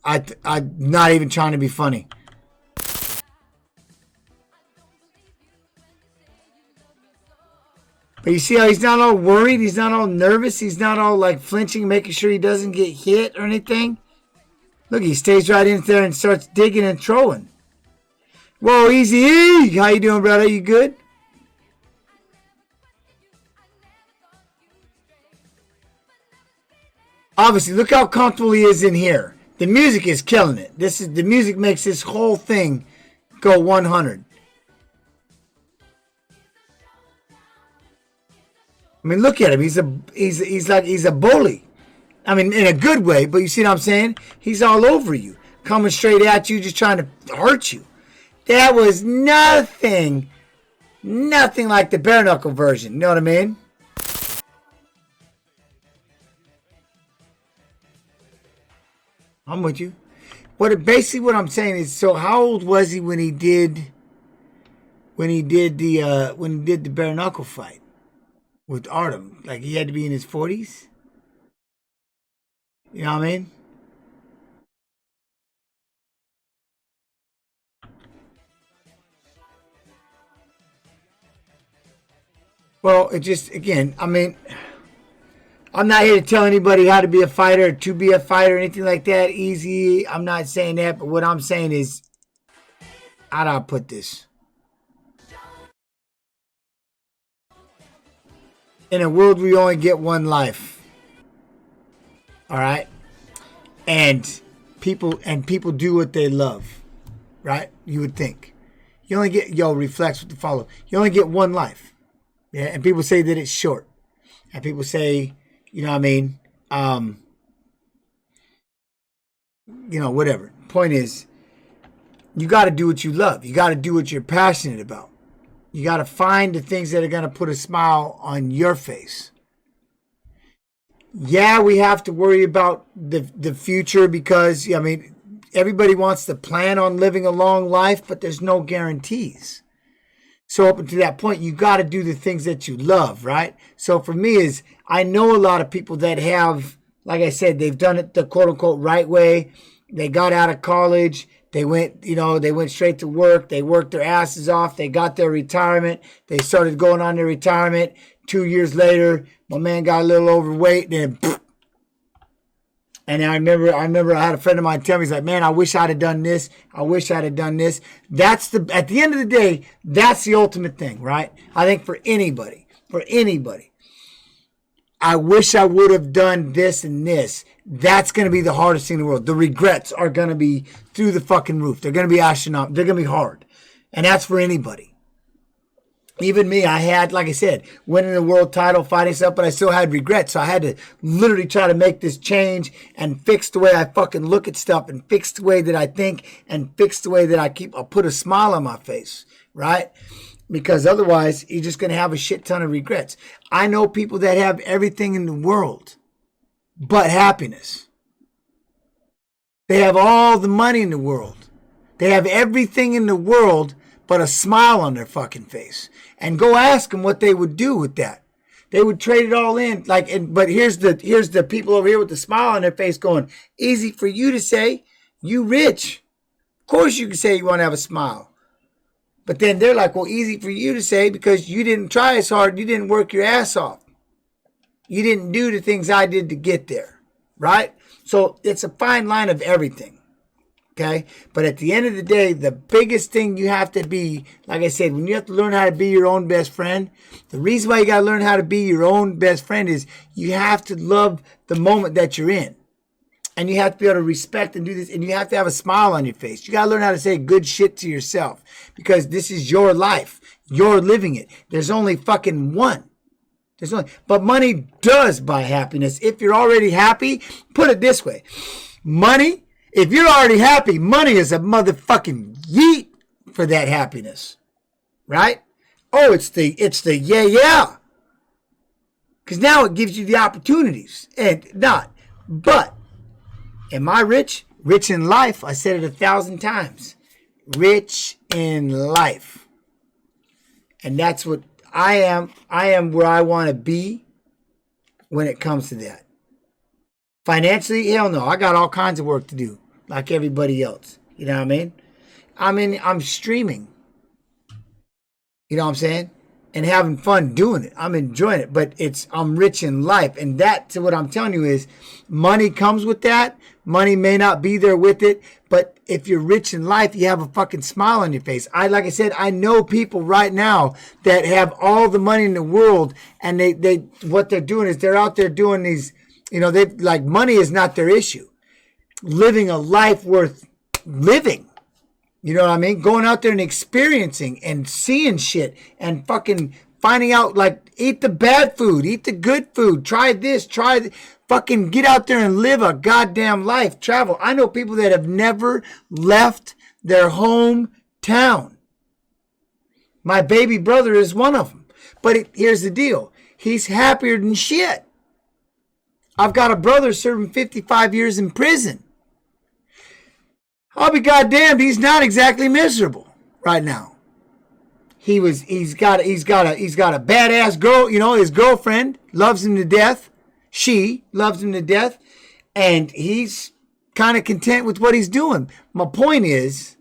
trying to be funny. But you see how he's not all worried? He's not all nervous? He's not all like flinching, making sure he doesn't get hit or anything? Look, he stays right in there and starts digging and throwing. Whoa, easy. How you doing, brother? You good? Obviously, look how comfortable he is in here. The music is killing it. The music makes this whole thing go 100. I mean, look at him. He's a bully. I mean, in a good way, but you see what I'm saying? He's all over you, coming straight at you, just trying to hurt you. That was nothing like the bare knuckle version. You know what I mean? I'm with you. Basically what I'm saying is, so how old was he when he did the bare knuckle fight with Artem? Like he had to be in his 40s? You know what I mean? Well, it just, again, I mean, I'm not here to tell anybody how to be a fighter or to be a fighter or anything like that. Easy. I'm not saying that, but what I'm saying is, how do I put this? In a world where you only get one life. All right, and people do what they love, right? You would think you only get reflex with the follow. You only get one life, yeah. And people say that it's short, and people say, you know what I mean, whatever. Point is, you got to do what you love. You got to do what you're passionate about. You got to find the things that are gonna put a smile on your face. Yeah, we have to worry about the future because, I mean, everybody wants to plan on living a long life, but there's no guarantees. So up until that point, you got to do the things that you love, right? So for me I know a lot of people that have, like I said, they've done it the quote unquote right way. They got out of college. They went straight to work. They worked their asses off. They got their retirement. They started going on their retirement. 2 years later, my man got a little overweight, and I remember I had a friend of mine tell me, he's like, man, I wish I'd have done this. I wish I'd have done this. At the end of the day, that's the ultimate thing, right? I think for anybody, I wish I would have done this and this. That's going to be the hardest thing in the world. The regrets are going to be through the fucking roof. They're going to be astronomical. They're going to be hard. And that's for anybody. Even me, I had, like I said, winning the world title, fighting stuff, but I still had regrets. So I had to literally try to make this change and fix the way I fucking look at stuff and fix the way that I think and fix the way that I'll put a smile on my face, right? Because otherwise, you're just going to have a shit ton of regrets. I know people that have everything in the world but happiness. They have all the money in the world. They have everything in the world but a smile on their fucking face. And go ask them what they would do with that. They would trade it all in. But here's the people over here with the smile on their face going, easy for you to say, you rich. Of course you can say you want to have a smile. But then they're like, well, easy for you to say because you didn't try as hard. You didn't work your ass off. You didn't do the things I did to get there. Right? So it's a fine line of everything. Okay? But at the end of the day, the biggest thing you have to be, like I said, when you have to learn how to be your own best friend, the reason why you got to learn how to be your own best friend is you have to love the moment that you're in. And you have to be able to respect and do this. And you have to have a smile on your face. You got to learn how to say good shit to yourself. Because this is your life. You're living it. There's only fucking one. But money does buy happiness. If you're already happy, put it this way. Money, if you're already happy, money is a motherfucking yeet for that happiness. Right? Oh, it's the yeah. Because now it gives you the opportunities. And not. But, am I rich? Rich in life. I said it 1,000 times. Rich in life. And that's what I am. I am where I want to be when it comes to that. Financially, hell no. I got all kinds of work to do, like everybody else. You know what I mean? I'm streaming. You know what I'm saying? And having fun doing it. I'm enjoying it. But I'm rich in life. And that's what I'm telling you is money comes with that. Money may not be there with it. But if you're rich in life, you have a fucking smile on your face. Like I said, I know people right now that have all the money in the world. And they what they're doing is they're out there doing these, they like money is not their issue. Living a life worth living. You know what I mean? Going out there and experiencing and seeing shit and fucking finding out, like, eat the bad food, eat the good food, try this, fucking get out there and live a goddamn life, travel. I know people that have never left their hometown. My baby brother is one of them. But here's the deal. He's happier than shit. I've got a brother serving 55 years in prison. I'll be goddamned, he's not exactly miserable right now. He's got a badass girl, his girlfriend loves him to death. She loves him to death. And he's kind of content with what he's doing. My point is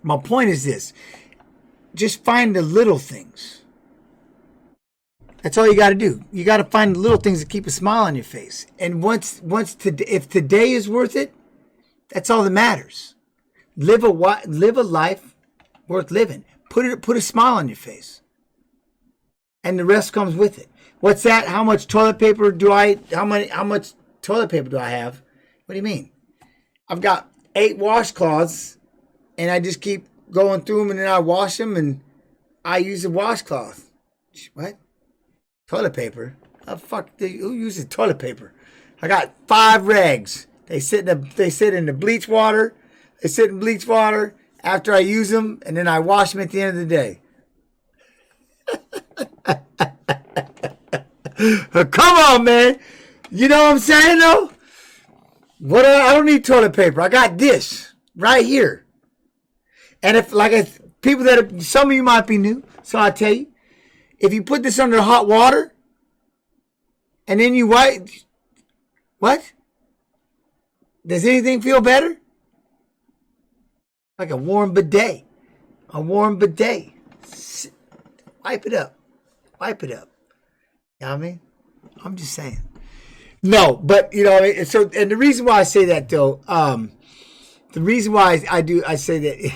this. Just find the little things. That's all you got to do. You got to find the little things that keep a smile on your face. And if today is worth it, that's all that matters. Live a life worth living. Put a smile on your face, and the rest comes with it. What's that? How much toilet paper do I? How much toilet paper do I have? What do you mean? I've got 8 washcloths, and I just keep going through them, and then I wash them, and I use a washcloth. What? Toilet paper? Oh, fuck! Who uses toilet paper? I got 5 rags. They sit in the bleach water. They sit in bleach water after I use them, and then I wash them at the end of the day. Come on, man. You know what I'm saying, though? I don't need toilet paper. I got this right here. And some of you might be new, so I'll tell you. If you put this under hot water and then you wipe, what? Does anything feel better? Like a warm bidet. A warm bidet. Wipe it up. Wipe it up. You know what I mean? I'm just saying. No, but so, and the reason why I say that though, the reason why I say that.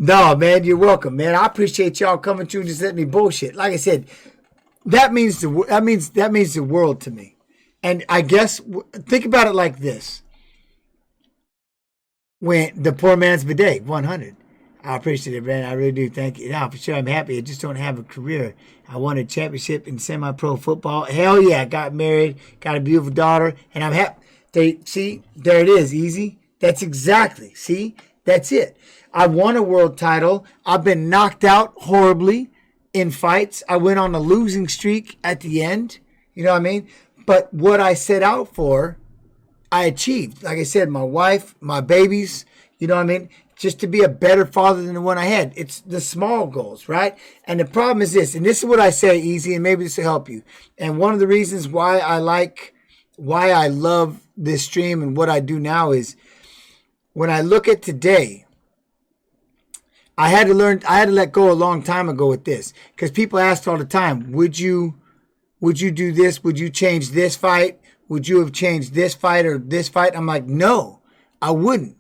No, man, you're welcome, man. I appreciate y'all coming through and just letting me bullshit. Like I said, that means the world to me. And I guess think about it like this: when the poor man's bidet, 100. I appreciate it, man. I really do. Thank you. Now, for sure, I'm happy. I just don't have a career. I won a championship in semi-pro football. Hell yeah, I got married, got a beautiful daughter, and I'm happy. See, there it is, easy. That's exactly, see, that's it. I won a world title. I've been knocked out horribly in fights. I went on a losing streak at the end. You know what I mean? But what I set out for, I achieved. Like I said, my wife, my babies, you know what I mean? Just to be a better father than the one I had. It's the small goals, right? And the problem is this, and this is what I say, easy, and maybe this will help you. And one of the reasons why I love this stream and what I do now is when I look at today, I had to let go a long time ago with this. Because people ask all the time, would you do this? Would you change this fight? Would you have changed this fight or this fight? I'm like, no, I wouldn't.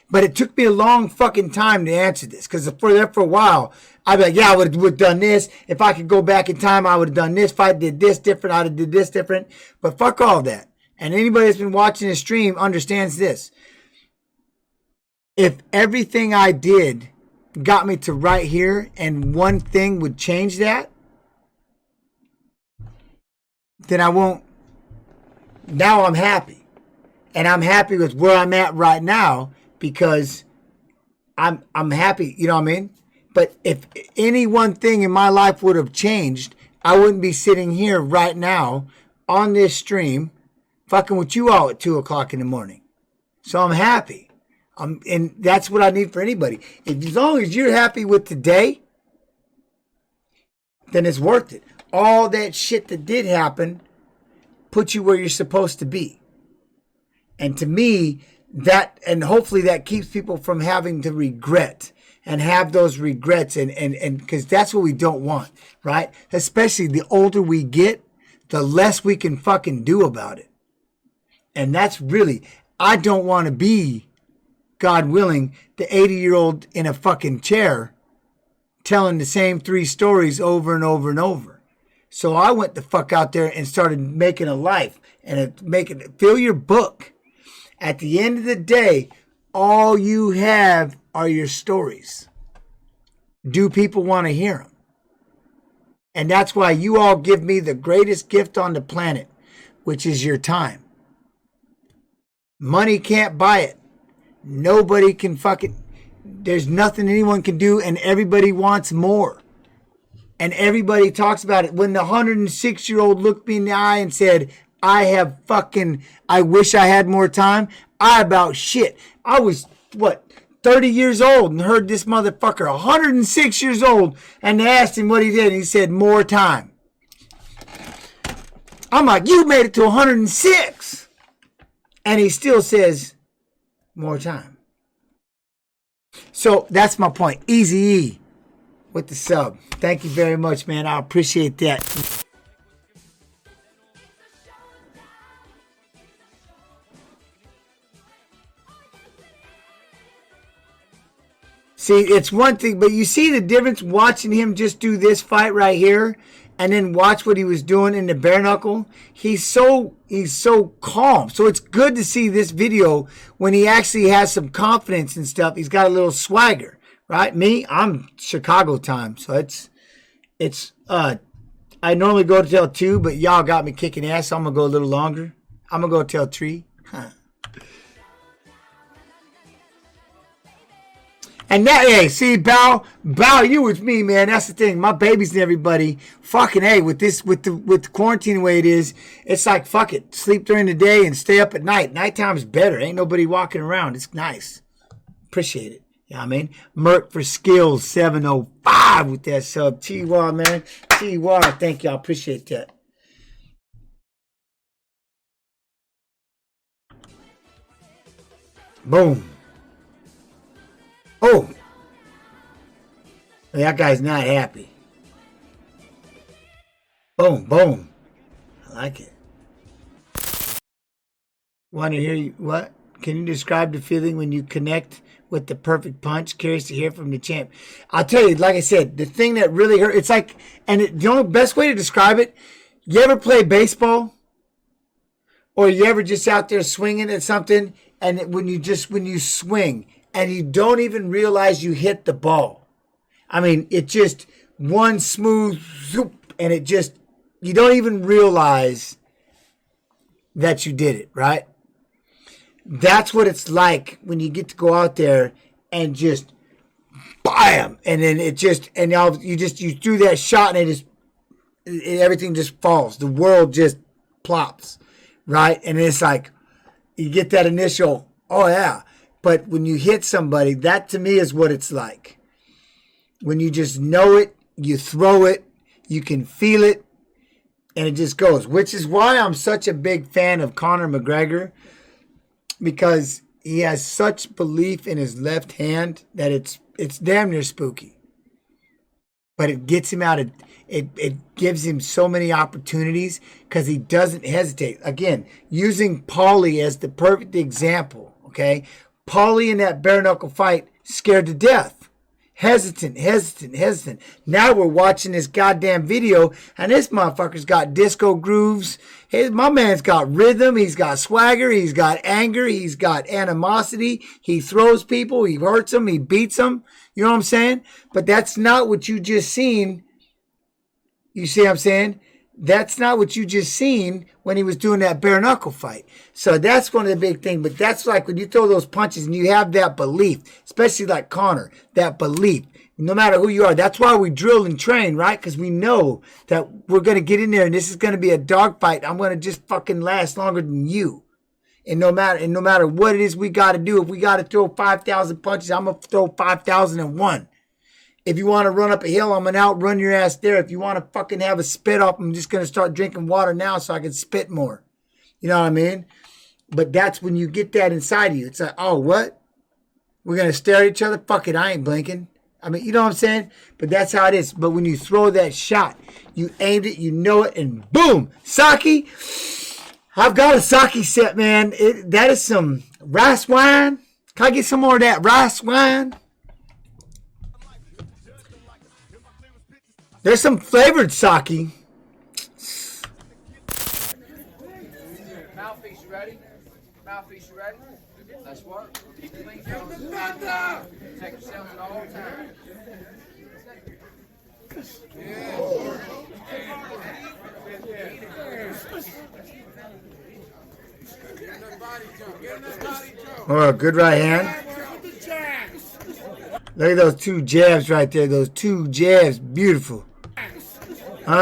But it took me a long fucking time to answer this. Because for a while, I'd be like, yeah, I would have done this. If I could go back in time, I would have done this fight, did this different, I'd have did this different. But fuck all that. And anybody that's been watching this stream understands this. If everything I did got me to right here and one thing would change that, then I won't. Now I'm happy. And I'm happy with where I'm at right now. Because I'm happy, you know what I mean? But if any one thing in my life would have changed, I wouldn't be sitting here right now on this stream fucking with you all at 2 o'clock in the morning. So I'm happy. And that's what I need for anybody. As long as you're happy with today, then it's worth it. All that shit that did happen put you where you're supposed to be. And to me, that, and hopefully that keeps people from having to regret and have those regrets, and because that's what we don't want, right? Especially the older we get, the less we can fucking do about it. And that's really, I don't want to be, God willing, the 80-year-old in a fucking chair telling the same 3 stories over and over and over. So I went the fuck out there and started making a life and fill your book. At the end of the day, all you have are your stories. Do people want to hear them? And that's why you all give me the greatest gift on the planet, which is your time. Money can't buy it. Nobody can there's nothing anyone can do, and everybody wants more. And everybody talks about it. When the 106-year-old looked me in the eye and said, I wish I had more time. I about shit. I was, 30 years old and heard this motherfucker, 106 years old, and they asked him what he did, and he said, more time. I'm like, you made it to 106. And he still says, more time. So that's my point. Easy E with the sub. Thank you very much, man. I appreciate that. See, it's one thing, but you see the difference watching him just do this fight right here and then watch what he was doing in the bare knuckle. He's so calm. So it's good to see this video when he actually has some confidence and stuff. He's got a little swagger, right? Me, I'm Chicago time. So I normally go till 2, but y'all got me kicking ass. So I'm going to go a little longer. I'm going to go till 3. Huh. And that, hey, see, Bow, you with me, man. That's the thing. My babies and everybody, fucking, hey, with the quarantine the way it is, it's like, fuck it. Sleep during the day and stay up at night. Nighttime's better. Ain't nobody walking around. It's nice. Appreciate it. You know what I mean? Merc for Skills 705 with that sub. T-Wall, man. T-Wall, thank y'all. Appreciate that. Boom. Oh, that guy's not happy. Boom, boom. I like it. Want to hear you? What? Can you describe the feeling when you connect with the perfect punch? Curious to hear from the champ. I'll tell you, like I said, the thing that really hurt, it's like, the only best way to describe it, you ever play baseball? Or you ever just out there swinging at something, and when you swing, and you don't even realize you hit the ball. I mean, it just one smooth zoop, and it just, you don't even realize that you did it, right? That's what it's like when you get to go out there and just bam, and then it just, and you threw that shot, and everything just falls. The world just plops, right? And it's like you get that initial, oh yeah. But when you hit somebody, that to me is what it's like. When you just know it, you throw it, you can feel it, and it just goes. Which is why I'm such a big fan of Conor McGregor, because he has such belief in his left hand that it's damn near spooky. But it gets him out of, it gives him so many opportunities because he doesn't hesitate. Again, using Paulie as the perfect example, okay? Paulie in that bare knuckle fight, scared to death. Hesitant. Now we're watching this goddamn video, and this motherfucker's got disco grooves. My man's got rhythm. He's got swagger. He's got anger. He's got animosity. He throws people. He hurts them. He beats them. You know what I'm saying? But that's not what you just seen. You see what I'm saying? That's not what you just seen when he was doing that bare knuckle fight. So that's one of the big things. But that's like when you throw those punches and you have that belief, especially like Conor, that belief, no matter who you are. That's why we drill and train, right? Because we know that we're going to get in there and this is going to be a dogfight. I'm going to just fucking last longer than you. And no matter what it is we got to do, if we got to throw 5,000 punches, I'm going to throw 5,001. If you want to run up a hill, I'm going to outrun your ass there. If you want to fucking have a spit up, I'm just going to start drinking water now so I can spit more. You know what I mean? But that's when you get that inside of you. It's like, oh, what? We're going to stare at each other? Fuck it, I ain't blinking. I mean, you know what I'm saying? But that's how it is. But when you throw that shot, you aimed it, you know it, and boom, sake. I've got a sake set, man. That is some rice wine. Can I get some more of that rice wine? There's some flavored sake. Mouthpiece, you ready? Mouthpiece, you ready? Let's work. Keep the clean. Take yourself at all times. Oh, good right hand. Look at those two jabs right there. Those two jabs. Beautiful. Boom.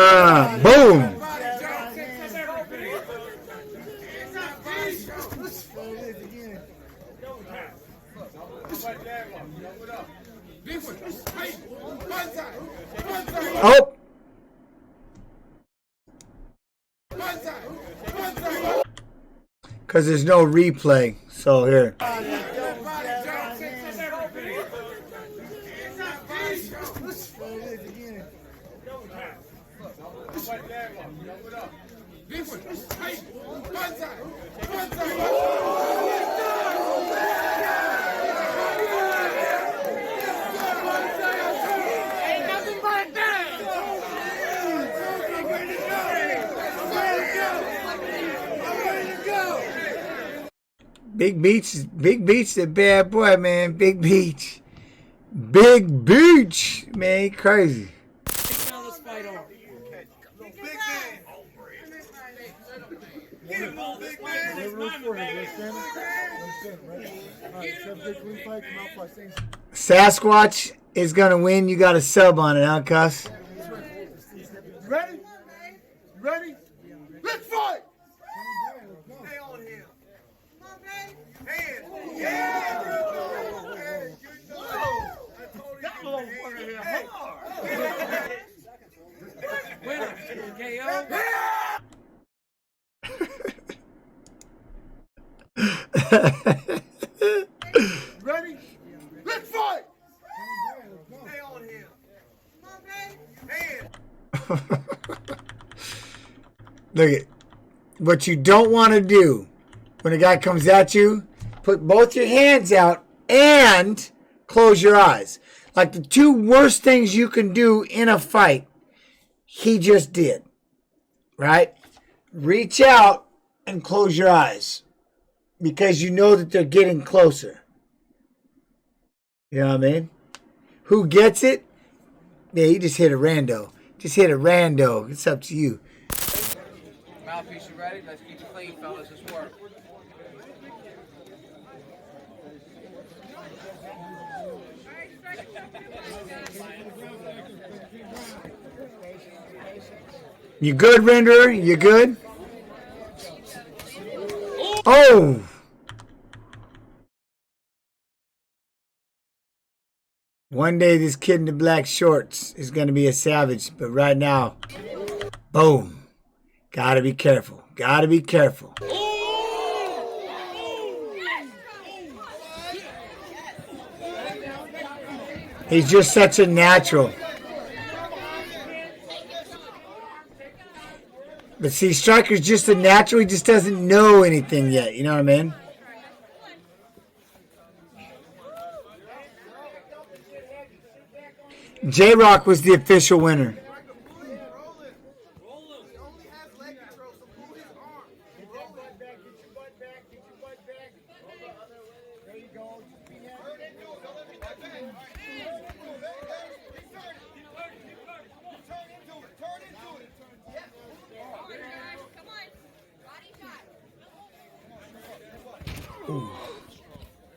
Oh. Because there's no replay. So here. Big Beach, the bad boy, man. Big Beach, man, crazy. Sasquatch is gonna win. You got a sub on it, huh, Cuss? Ready? Ready? Let's fight! Stay on him. Ready? Let's fight! Stay on him. Look at what you don't want to do when a guy comes at you. Put both your hands out and close your eyes. Like the two worst things you can do in a fight, he just did. Right? Reach out and close your eyes because you know that they're getting closer. You know what I mean? Who gets it? Yeah, you just hit a rando. Just hit a rando. It's up to you. Mouthpiece, you ready? Let's keep it clean, fellas. Let's work. You good, renderer? You good? Oh! One day this kid in the black shorts is going to be a savage, but right now, boom. Gotta be careful. Gotta be careful. He's just such a natural. But see, Striker's just a natural. He just doesn't know anything yet. You know what I mean? JROC was the official winner.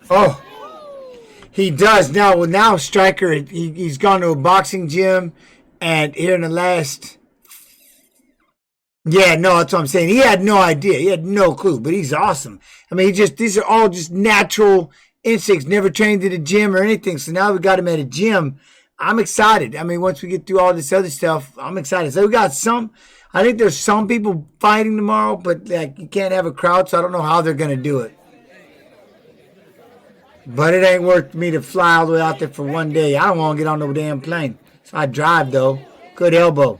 Oh, he does now. Well, now Striker, he's gone to a boxing gym, and here in the last, yeah, no, that's what I'm saying. He had no idea. He had no clue, but he's awesome. I mean, these are all just natural instincts. Never trained at a gym or anything. So now we got him at a gym. I'm excited. I mean, once we get through all this other stuff, I'm excited. So we got some. I think there's some people fighting tomorrow, but like you can't have a crowd, so I don't know how they're gonna do it. But it ain't worth me to fly all the way out there for one day. I don't want to get on no damn plane. So I drive, though. Good elbow.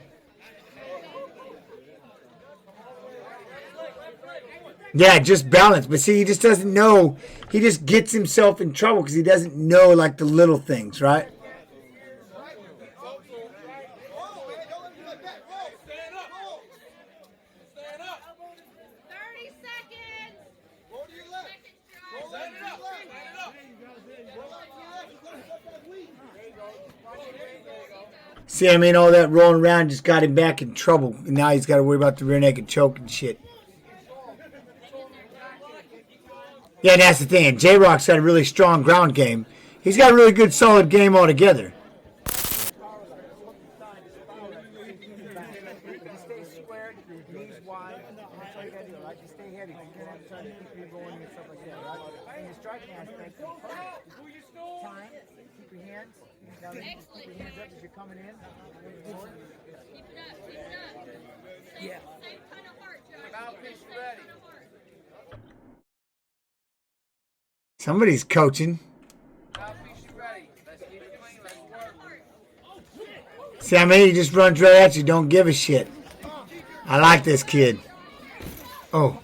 Yeah, just balance. But see, he just doesn't know. He just gets himself in trouble because he doesn't know, like, the little things, right? See, I mean, all that rolling around just got him back in trouble. And now he's got to worry about the rear naked choke and shit. Yeah, that's the thing. JROC's got a really strong ground game. He's got a really good, solid game altogether. Yeah. Somebody's coaching. See, I mean, he just runs right at you. Don't give a shit. I like this kid. Oh.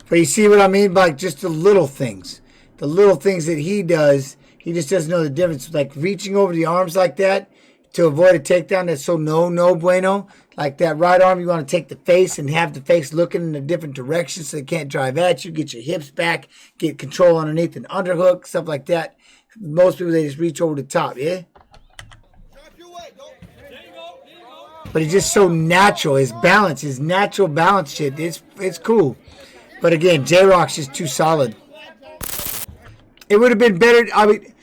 But you see what I mean by just the little things. The little things that he does, he just doesn't know the difference. Like reaching over the arms like that to avoid a takedown, that's so no bueno. Like that right arm, you want to take the face and have the face looking in a different direction so they can't drive at you. Get your hips back, get control underneath an underhook, stuff like that. Most people, they just reach over the top, yeah? But it's just so natural. His balance, his natural balance shit, it's cool. But again, JROC's just too solid. It would have been better. I mean,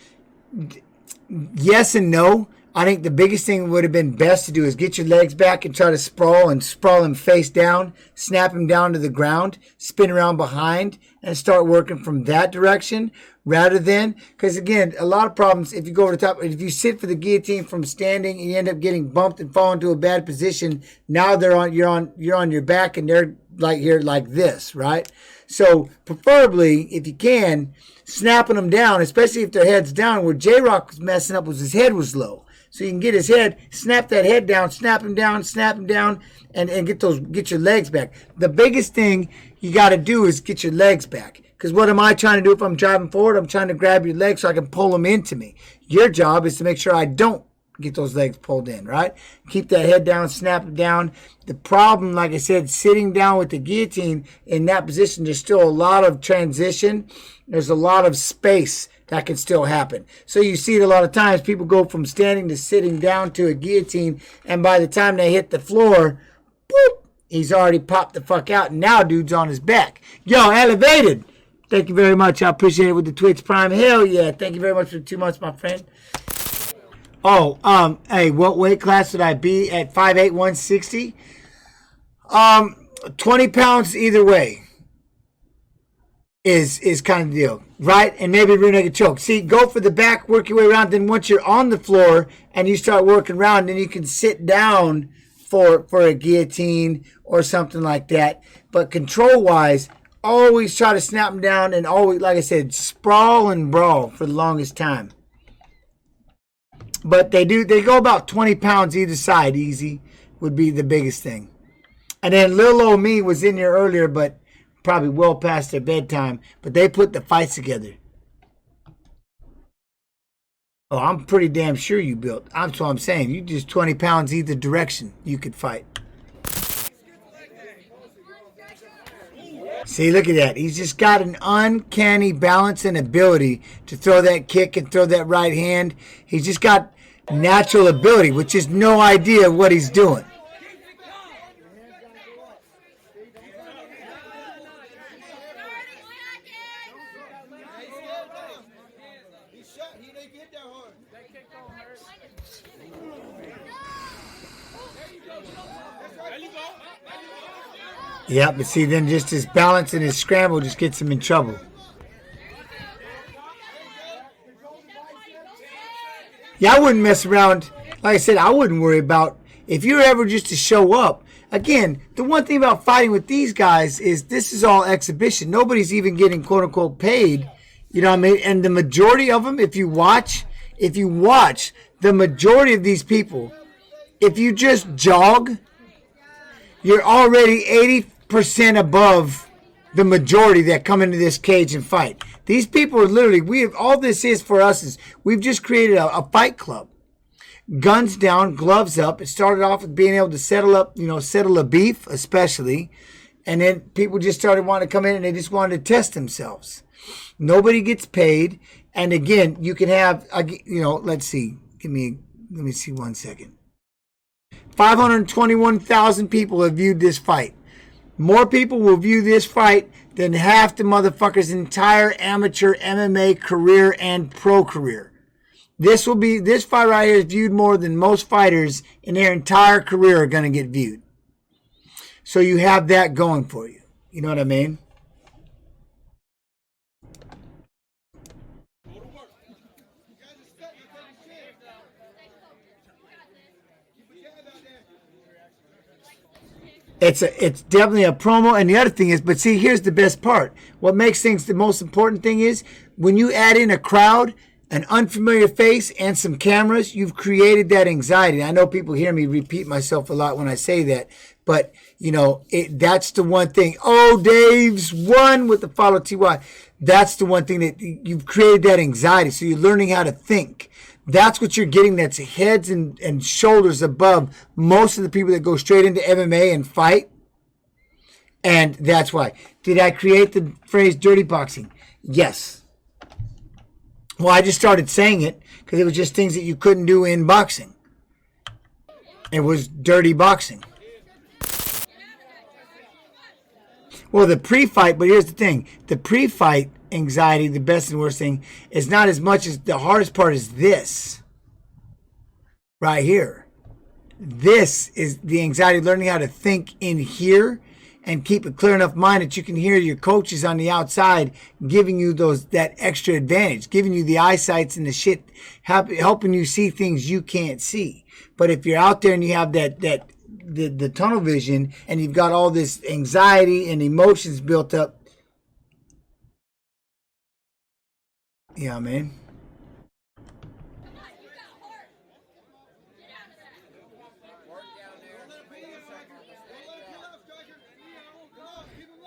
yes and no. I think the biggest thing would have been best to do is get your legs back and try to sprawl him face down, snap him down to the ground, spin around behind, and start working from that direction rather than, because again, a lot of problems if you go over the top, if you sit for the guillotine from standing and you end up getting bumped and fall into a bad position, now you're on your back and they're like here like this, right? So preferably, if you can, snapping them down, especially if their head's down. Where JROC was messing up was his head was low. So you can get his head, snap that head down, snap him down, and get your legs back. The biggest thing you got to do is get your legs back. Because what am I trying to do if I'm driving forward? I'm trying to grab your legs so I can pull them into me. Your job is to make sure I don't Get those legs pulled in, right? Keep that head down, snap it down. The problem, like I said, sitting down with the guillotine in that position, there's still a lot of transition. There's a lot of space that can still happen. So you see it a lot of times. People go from standing to sitting down to a guillotine, and by the time they hit the floor, boop, he's already popped the fuck out, and now dude's on his back. Yo, Elevated, thank you very much. I appreciate it with the Twitch Prime. Hell yeah. Thank you very much for the 2 months, my friend. Oh, hey, what weight class would I be at 5'8", 160? 20 pounds either way is kind of the deal, right? And maybe rear naked choke. See, go for the back, work your way around. Then once you're on the floor and you start working around, then you can sit down for a guillotine or something like that. But control-wise, always try to snap them down and always, like I said, sprawl and brawl for the longest time. But they go about 20 pounds either side, easy, would be the biggest thing. And then little old me was in here earlier, but probably well past their bedtime. But they put the fights together. Oh, I'm pretty damn sure you built. That's what I'm saying. You just 20 pounds either direction, you could fight. See, look at that. He's just got an uncanny balance and ability to throw that kick and throw that right hand. He's just got natural ability, which is no idea what he's doing. Yeah, but see, then just his balance and his scramble just gets him in trouble. Yeah, I wouldn't mess around. Like I said, I wouldn't worry about if you're ever just to show up. Again, the one thing about fighting with these guys is this is all exhibition. Nobody's even getting quote unquote paid. You know what I mean? And the majority of them, if you watch the majority of these people, if you just jog, you're already 80% above the majority that come into this cage and fight. These people are literally, all this is for us is we've just created a fight club. Guns down, gloves up. It started off with being able to settle a beef, especially. And then people just started wanting to come in and they just wanted to test themselves. Nobody gets paid. And again, you can have, let's see. Let me see 1 second. 521,000 people have viewed this fight. More people will view this fight than half the motherfucker's entire amateur MMA career and pro career. This fight right here is viewed more than most fighters in their entire career are going to get viewed. So you have that going for you. You know what I mean? It's definitely a promo. And the other thing is, but see, here's the best part. What makes things the most important thing is when you add in a crowd, an unfamiliar face, and some cameras, you've created that anxiety. I know people hear me repeat myself a lot when I say that, but that's the one thing. Oh, Dave's won with the follow TY. That's the one thing that you've created that anxiety. So you're learning how to think. That's what you're getting. That's heads and shoulders above most of the people that go straight into MMA and fight. And that's why. Did I create the phrase dirty boxing? Yes. Well, I just started saying it because it was just things that you couldn't do in boxing. It was dirty boxing. Well, the pre-fight, but here's the thing. The pre-fight anxiety, the best and worst thing, is not as much as the hardest part is this. Right here. This is the anxiety, learning how to think in here and keep a clear enough mind that you can hear your coaches on the outside giving you that extra advantage, giving you the eyesights and the shit, helping you see things you can't see. But if you're out there and you have the tunnel vision and you've got all this anxiety and emotions built up, yeah, man.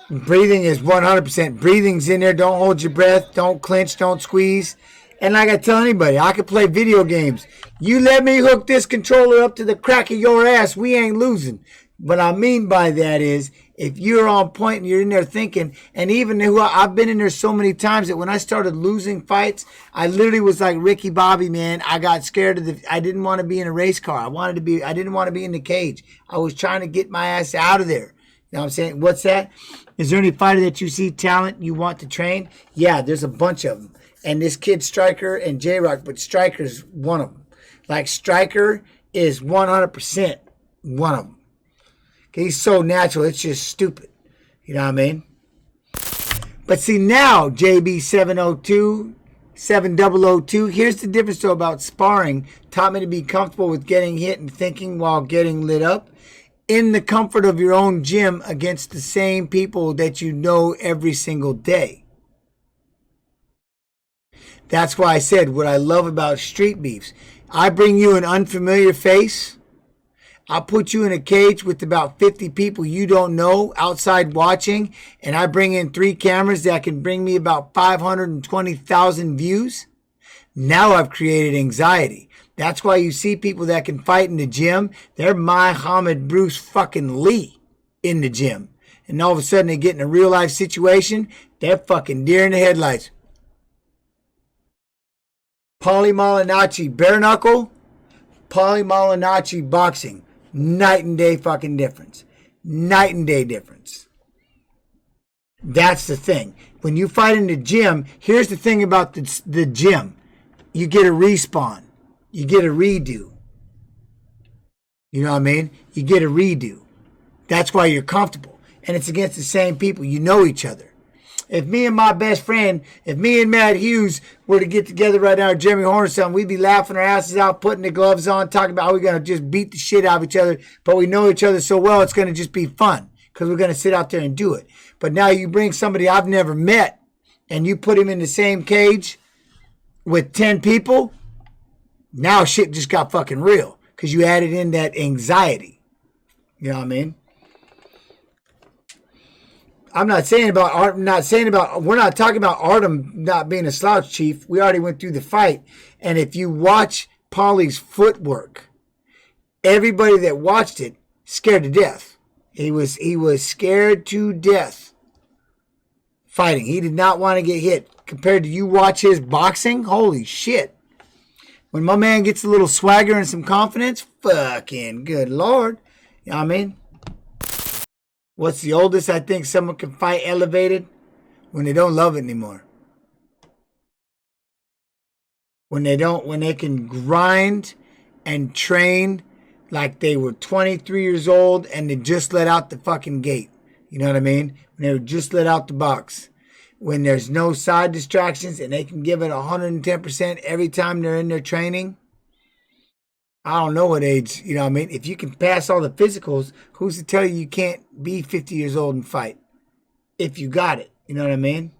Breathing is 100%. Breathing's in there. Don't hold your breath. Don't clench. Don't squeeze. And like I tell anybody, I could play video games. You let me hook this controller up to the crack of your ass, we ain't losing. What I mean by that is, if you're on point and you're in there thinking, and even I've been in there so many times that when I started losing fights, I literally was like Ricky Bobby, man. I got scared of I didn't want to be in a race car. I didn't want to be in the cage. I was trying to get my ass out of there. You know what I'm saying? What's that? Is there any fighter that you see talent you want to train? Yeah, there's a bunch of them. And this kid Striker and JROC, but Striker's one of them. Like Striker is 100% one of them. He's so natural, it's just stupid. You know what I mean? But see now, JB 7002, here's the difference though about sparring. Taught me to be comfortable with getting hit and thinking while getting lit up. In the comfort of your own gym against the same people that you know every single day. That's why I said what I love about Streetbeefs. I bring you an unfamiliar face. I'll put you in a cage with about 50 people you don't know outside watching, and I bring in 3 cameras that can bring me about 520,000 views. Now I've created anxiety. That's why you see people that can fight in the gym. They're Muhammad Bruce fucking Lee in the gym. And all of a sudden they get in a real life situation, they're fucking deer in the headlights. Malignaggi bare knuckle, Malignaggi boxing. Night and day fucking difference. Night and day difference. That's the thing. When you fight in the gym, here's the thing about the gym. You get a respawn. You get a redo. You know what I mean? You get a redo. That's why you're comfortable. And it's against the same people. You know each other. If me and my best friend, if me and Matt Hughes were to get together right now, or Jeremy Horn or something, we'd be laughing our asses out, putting the gloves on, talking about how we're going to just beat the shit out of each other. But we know each other so well, it's going to just be fun because we're going to sit out there and do it. But now you bring somebody I've never met and you put him in the same cage with 10 people, now shit just got fucking real because you added in that anxiety. You know what I mean? We're not talking about Artem not being a slouch, Chief. We already went through the fight. And if you watch Paulie's footwork, everybody that watched it scared to death. He was scared to death fighting. He did not want to get hit. Compared to you watch his boxing, holy shit. When my man gets a little swagger and some confidence, fucking good Lord. You know what I mean? What's the oldest I think someone can fight elevated? When they don't love it anymore. When they can grind and train like they were 23 years old and they just let out the fucking gate. You know what I mean? When they were just let out the box. When there's no side distractions and they can give it 110% every time they're in their training. I don't know what age, you know what I mean? If you can pass all the physicals, who's to tell you can't be 50 years old and fight? If you got it, you know what I mean?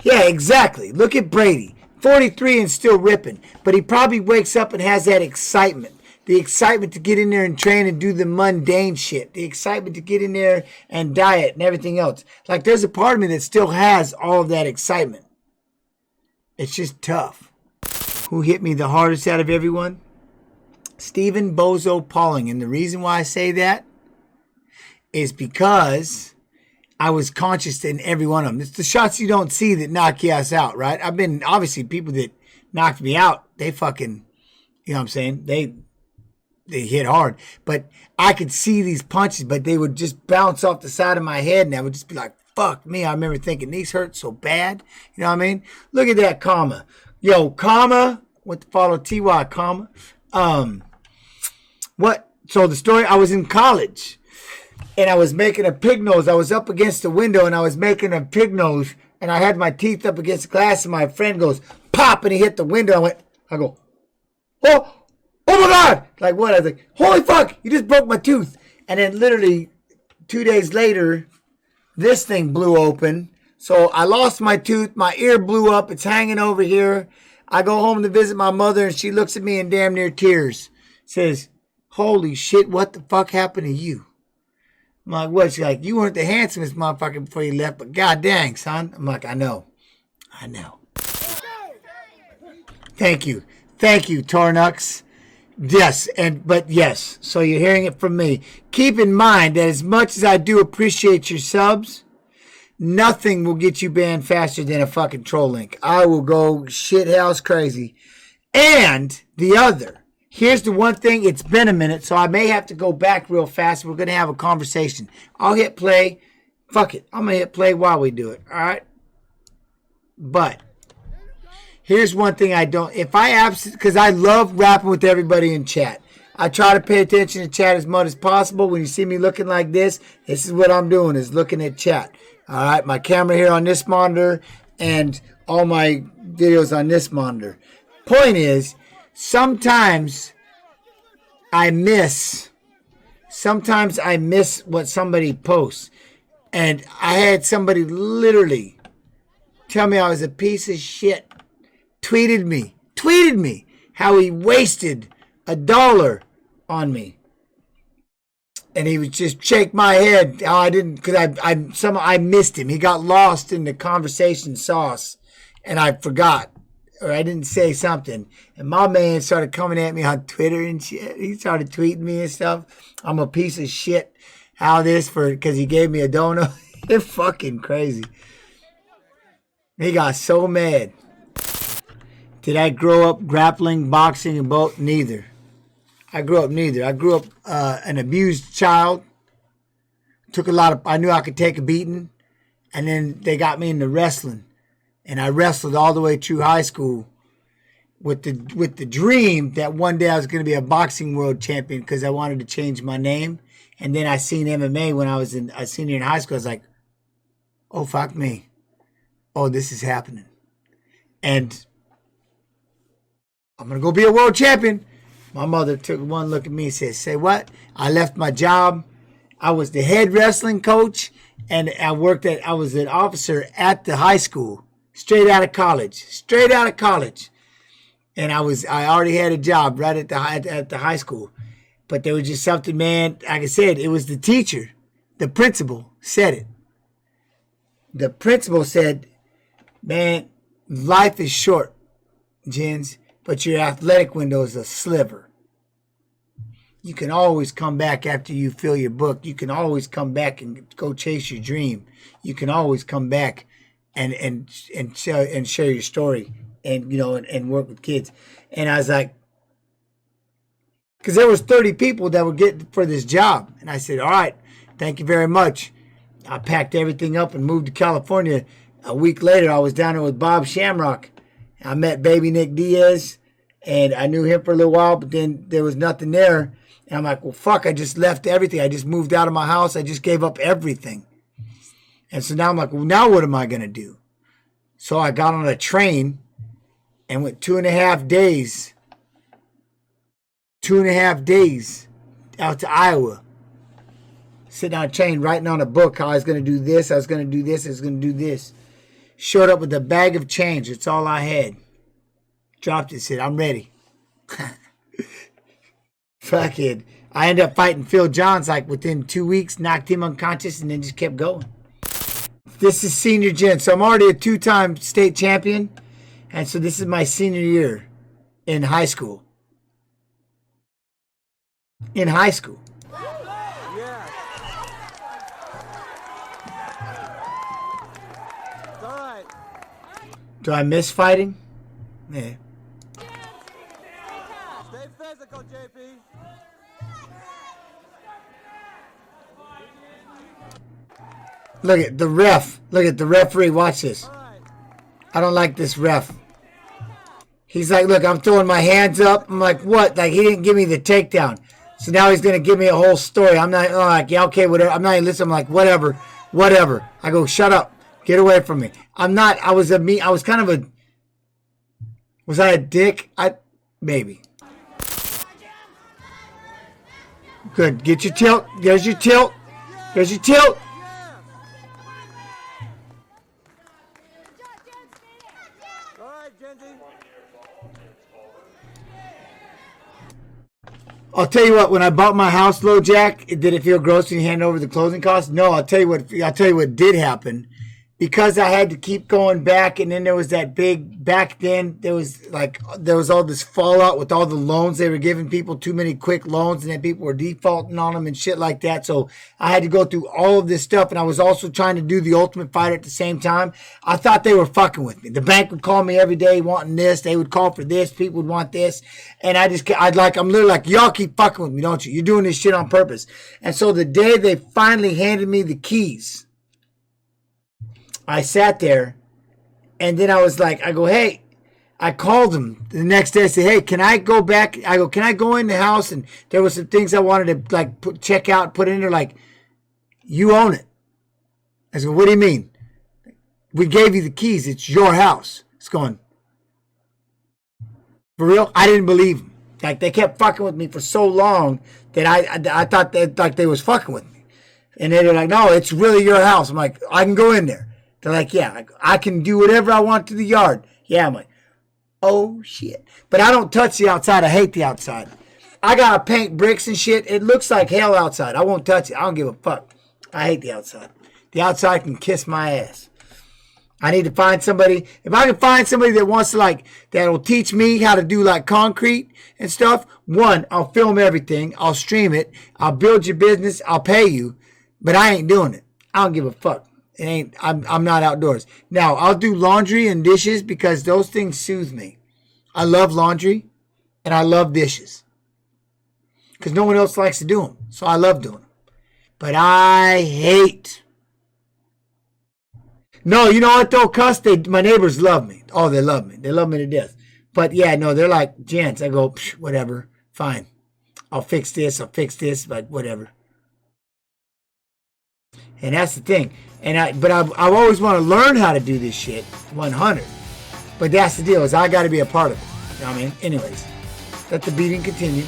Yeah, exactly. Look at Brady. 43 and still ripping. But he probably wakes up and has that excitement. The excitement to get in there and train and do the mundane shit. The excitement to get in there and diet and everything else. Like there's a part of me that still has all of that excitement. It's just tough. Who hit me the hardest out of everyone? Stephen Bozo Pauling. And the reason why I say that is because I was conscious in every one of them. It's the shots you don't see that knock your ass out, right? I've been, obviously, people that knocked me out, they fucking, you know what I'm saying? They hit hard. But I could see these punches, but they would just bounce off the side of my head, and I would just be like, fuck me. I remember thinking, these hurt so bad. You know what I mean? Look at that comma. Yo, comma, what the follow TY, comma. What? So the story, I was in college and I was making a pig nose. I was up against the window and I was making a pig nose and I had my teeth up against the glass and my friend goes, pop, and he hit the window. I go, oh my God. Like what? I was like, holy fuck, you just broke my tooth. And then literally 2 days later, this thing blew open. So I lost my tooth. My ear blew up. It's hanging over here. I go home to visit my mother and she looks at me in damn near tears. Says, holy shit, what the fuck happened to you? I'm like, what? She's like, you weren't the handsomest motherfucker before you left, but god dang, son. I'm like, I know. Thank you, Tornux. Yes, but yes. So you're hearing it from me. Keep in mind that as much as I do appreciate your subs, nothing will get you banned faster than a fucking troll link. I will go shithouse crazy. And the other, here's the one thing. It's been a minute, so I may have to go back real fast. We're gonna have a conversation. I'll hit play. Fuck it. I'm gonna hit play while we do it. All right. But here's one thing I don't, because I love rapping with everybody in chat. I try to pay attention to chat as much as possible. When you see me looking like this is what I'm doing, is looking at chat. All right, my camera here on this monitor and all my videos on this monitor. Point is, sometimes I miss what somebody posts. And I had somebody literally tell me I was a piece of shit. Tweeted me how he wasted $1 on me. And he would just shake my head. How I didn't, because I missed him. He got lost in the conversation sauce, and I forgot, or I didn't say something. And my man started coming at me on Twitter and shit. He started tweeting me and stuff. I'm a piece of shit. How this because he gave me a donut. It's fucking crazy. He got so mad. Did I grow up grappling, boxing, and both? Neither. I grew up neither. I grew up an abused child. I knew I could take a beating. And then they got me into wrestling. And I wrestled all the way through high school with the dream that one day I was going to be a boxing world champion because I wanted to change my name. And then I seen MMA when I was a senior in high school. I was like, oh, fuck me. Oh, this is happening. And I'm going to go be a world champion. My mother took one look at me and said, say what? I left my job. I was the head wrestling coach, and I was an officer at the high school, straight out of college. And I already had a job right at the high school. But there was just something, man, like I said, it was the teacher. The principal said it. The principal said, man, life is short, Jens, but your athletic window is a sliver. You can always come back after you fill your book. You can always come back and go chase your dream. You can always come back and share your story and work with kids. And I was like, because there was 30 people that would get for this job. And I said, all right, thank you very much. I packed everything up and moved to California. A week later, I was down there with Bob Shamrock. I met baby Nick Díaz, and I knew him for a little while, but then there was nothing there. And I'm like, well, fuck, I just left everything. I just moved out of my house. I just gave up everything. And so now I'm like, well, now what am I going to do? So I got on a train and went 2.5 days. 2.5 days out to Iowa. Sitting on a train, writing on a book how I was going to do this, I was going to do this, I was going to do this. Showed up with a bag of change. It's all I had. Dropped it, said, I'm ready. Fucking, I ended up fighting Phil Johns like within 2 weeks, knocked him unconscious, and then just kept going. This is senior gen. So I'm already a 2-time state champion. And so this is my senior year in high school. In high school. Do I miss fighting? Yeah. Stay physical, JP. Look at the ref. Look at the referee. Watch this. I don't like this ref. He's like, look, I'm throwing my hands up. I'm like, what? Like, he didn't give me the takedown. So now he's going to give me a whole story. I'm not like, yeah, okay, whatever. I'm not even listening. I'm like, whatever. I go, shut up. Get away from me. I'm not, I was kind of a, was I a dick? Maybe. Good. Get your tilt. There's your tilt. There's your tilt. I'll tell you what, when I bought my house, Jack, did it feel gross when you hand over the closing costs? No, I'll tell you what did happen because I had to keep going back, and then there was that big, back then there was all this fallout with all the loans. They were giving people too many quick loans, and then people were defaulting on them and shit like that. So I had to go through all of this stuff, and I was also trying to do the Ultimate Fighter at the same time. I thought they were fucking with me. The bank would call me every day wanting this. They would call for this. People would want this. And I'm literally like, y'all keep fucking with me, don't you? You're doing this shit on purpose. And so the day they finally handed me the keys, I sat there, and then I was like, hey, I called them the next day. I said, hey, can I go back? I go, can I go in the house? And there was some things I wanted to check out, put in there. Like, you own it. I said, what do you mean? We gave you the keys. It's your house. It's going, for real? I didn't believe them. Like, they kept fucking with me for so long that I thought that like they was fucking with me. And they're like, no, it's really your house. I'm like, I can go in there. They're like, yeah, I can do whatever I want to the yard. Yeah, I'm like, oh, shit. But I don't touch the outside. I hate the outside. I got to paint bricks and shit. It looks like hell outside. I won't touch it. I don't give a fuck. I hate the outside. The outside can kiss my ass. I need to find somebody. If I can find somebody that wants to, that will teach me how to do, concrete and stuff, one, I'll film everything. I'll stream it. I'll build your business. I'll pay you. But I ain't doing it. I don't give a fuck. I'm not outdoors. Now, I'll do laundry and dishes because those things soothe me. I love laundry and I love dishes because no one else likes to do them. So I love doing them. But I hate. No, you know what though, Cuss? My neighbors love me. Oh, they love me. They love me to death. But yeah, no, they're like, gents. I go, whatever. Fine. I'll fix this. But whatever. And that's the thing. But I always want to learn how to do this shit, 100. But that's the deal, is I got to be a part of it. You know what I mean? Anyways, let the beating continue.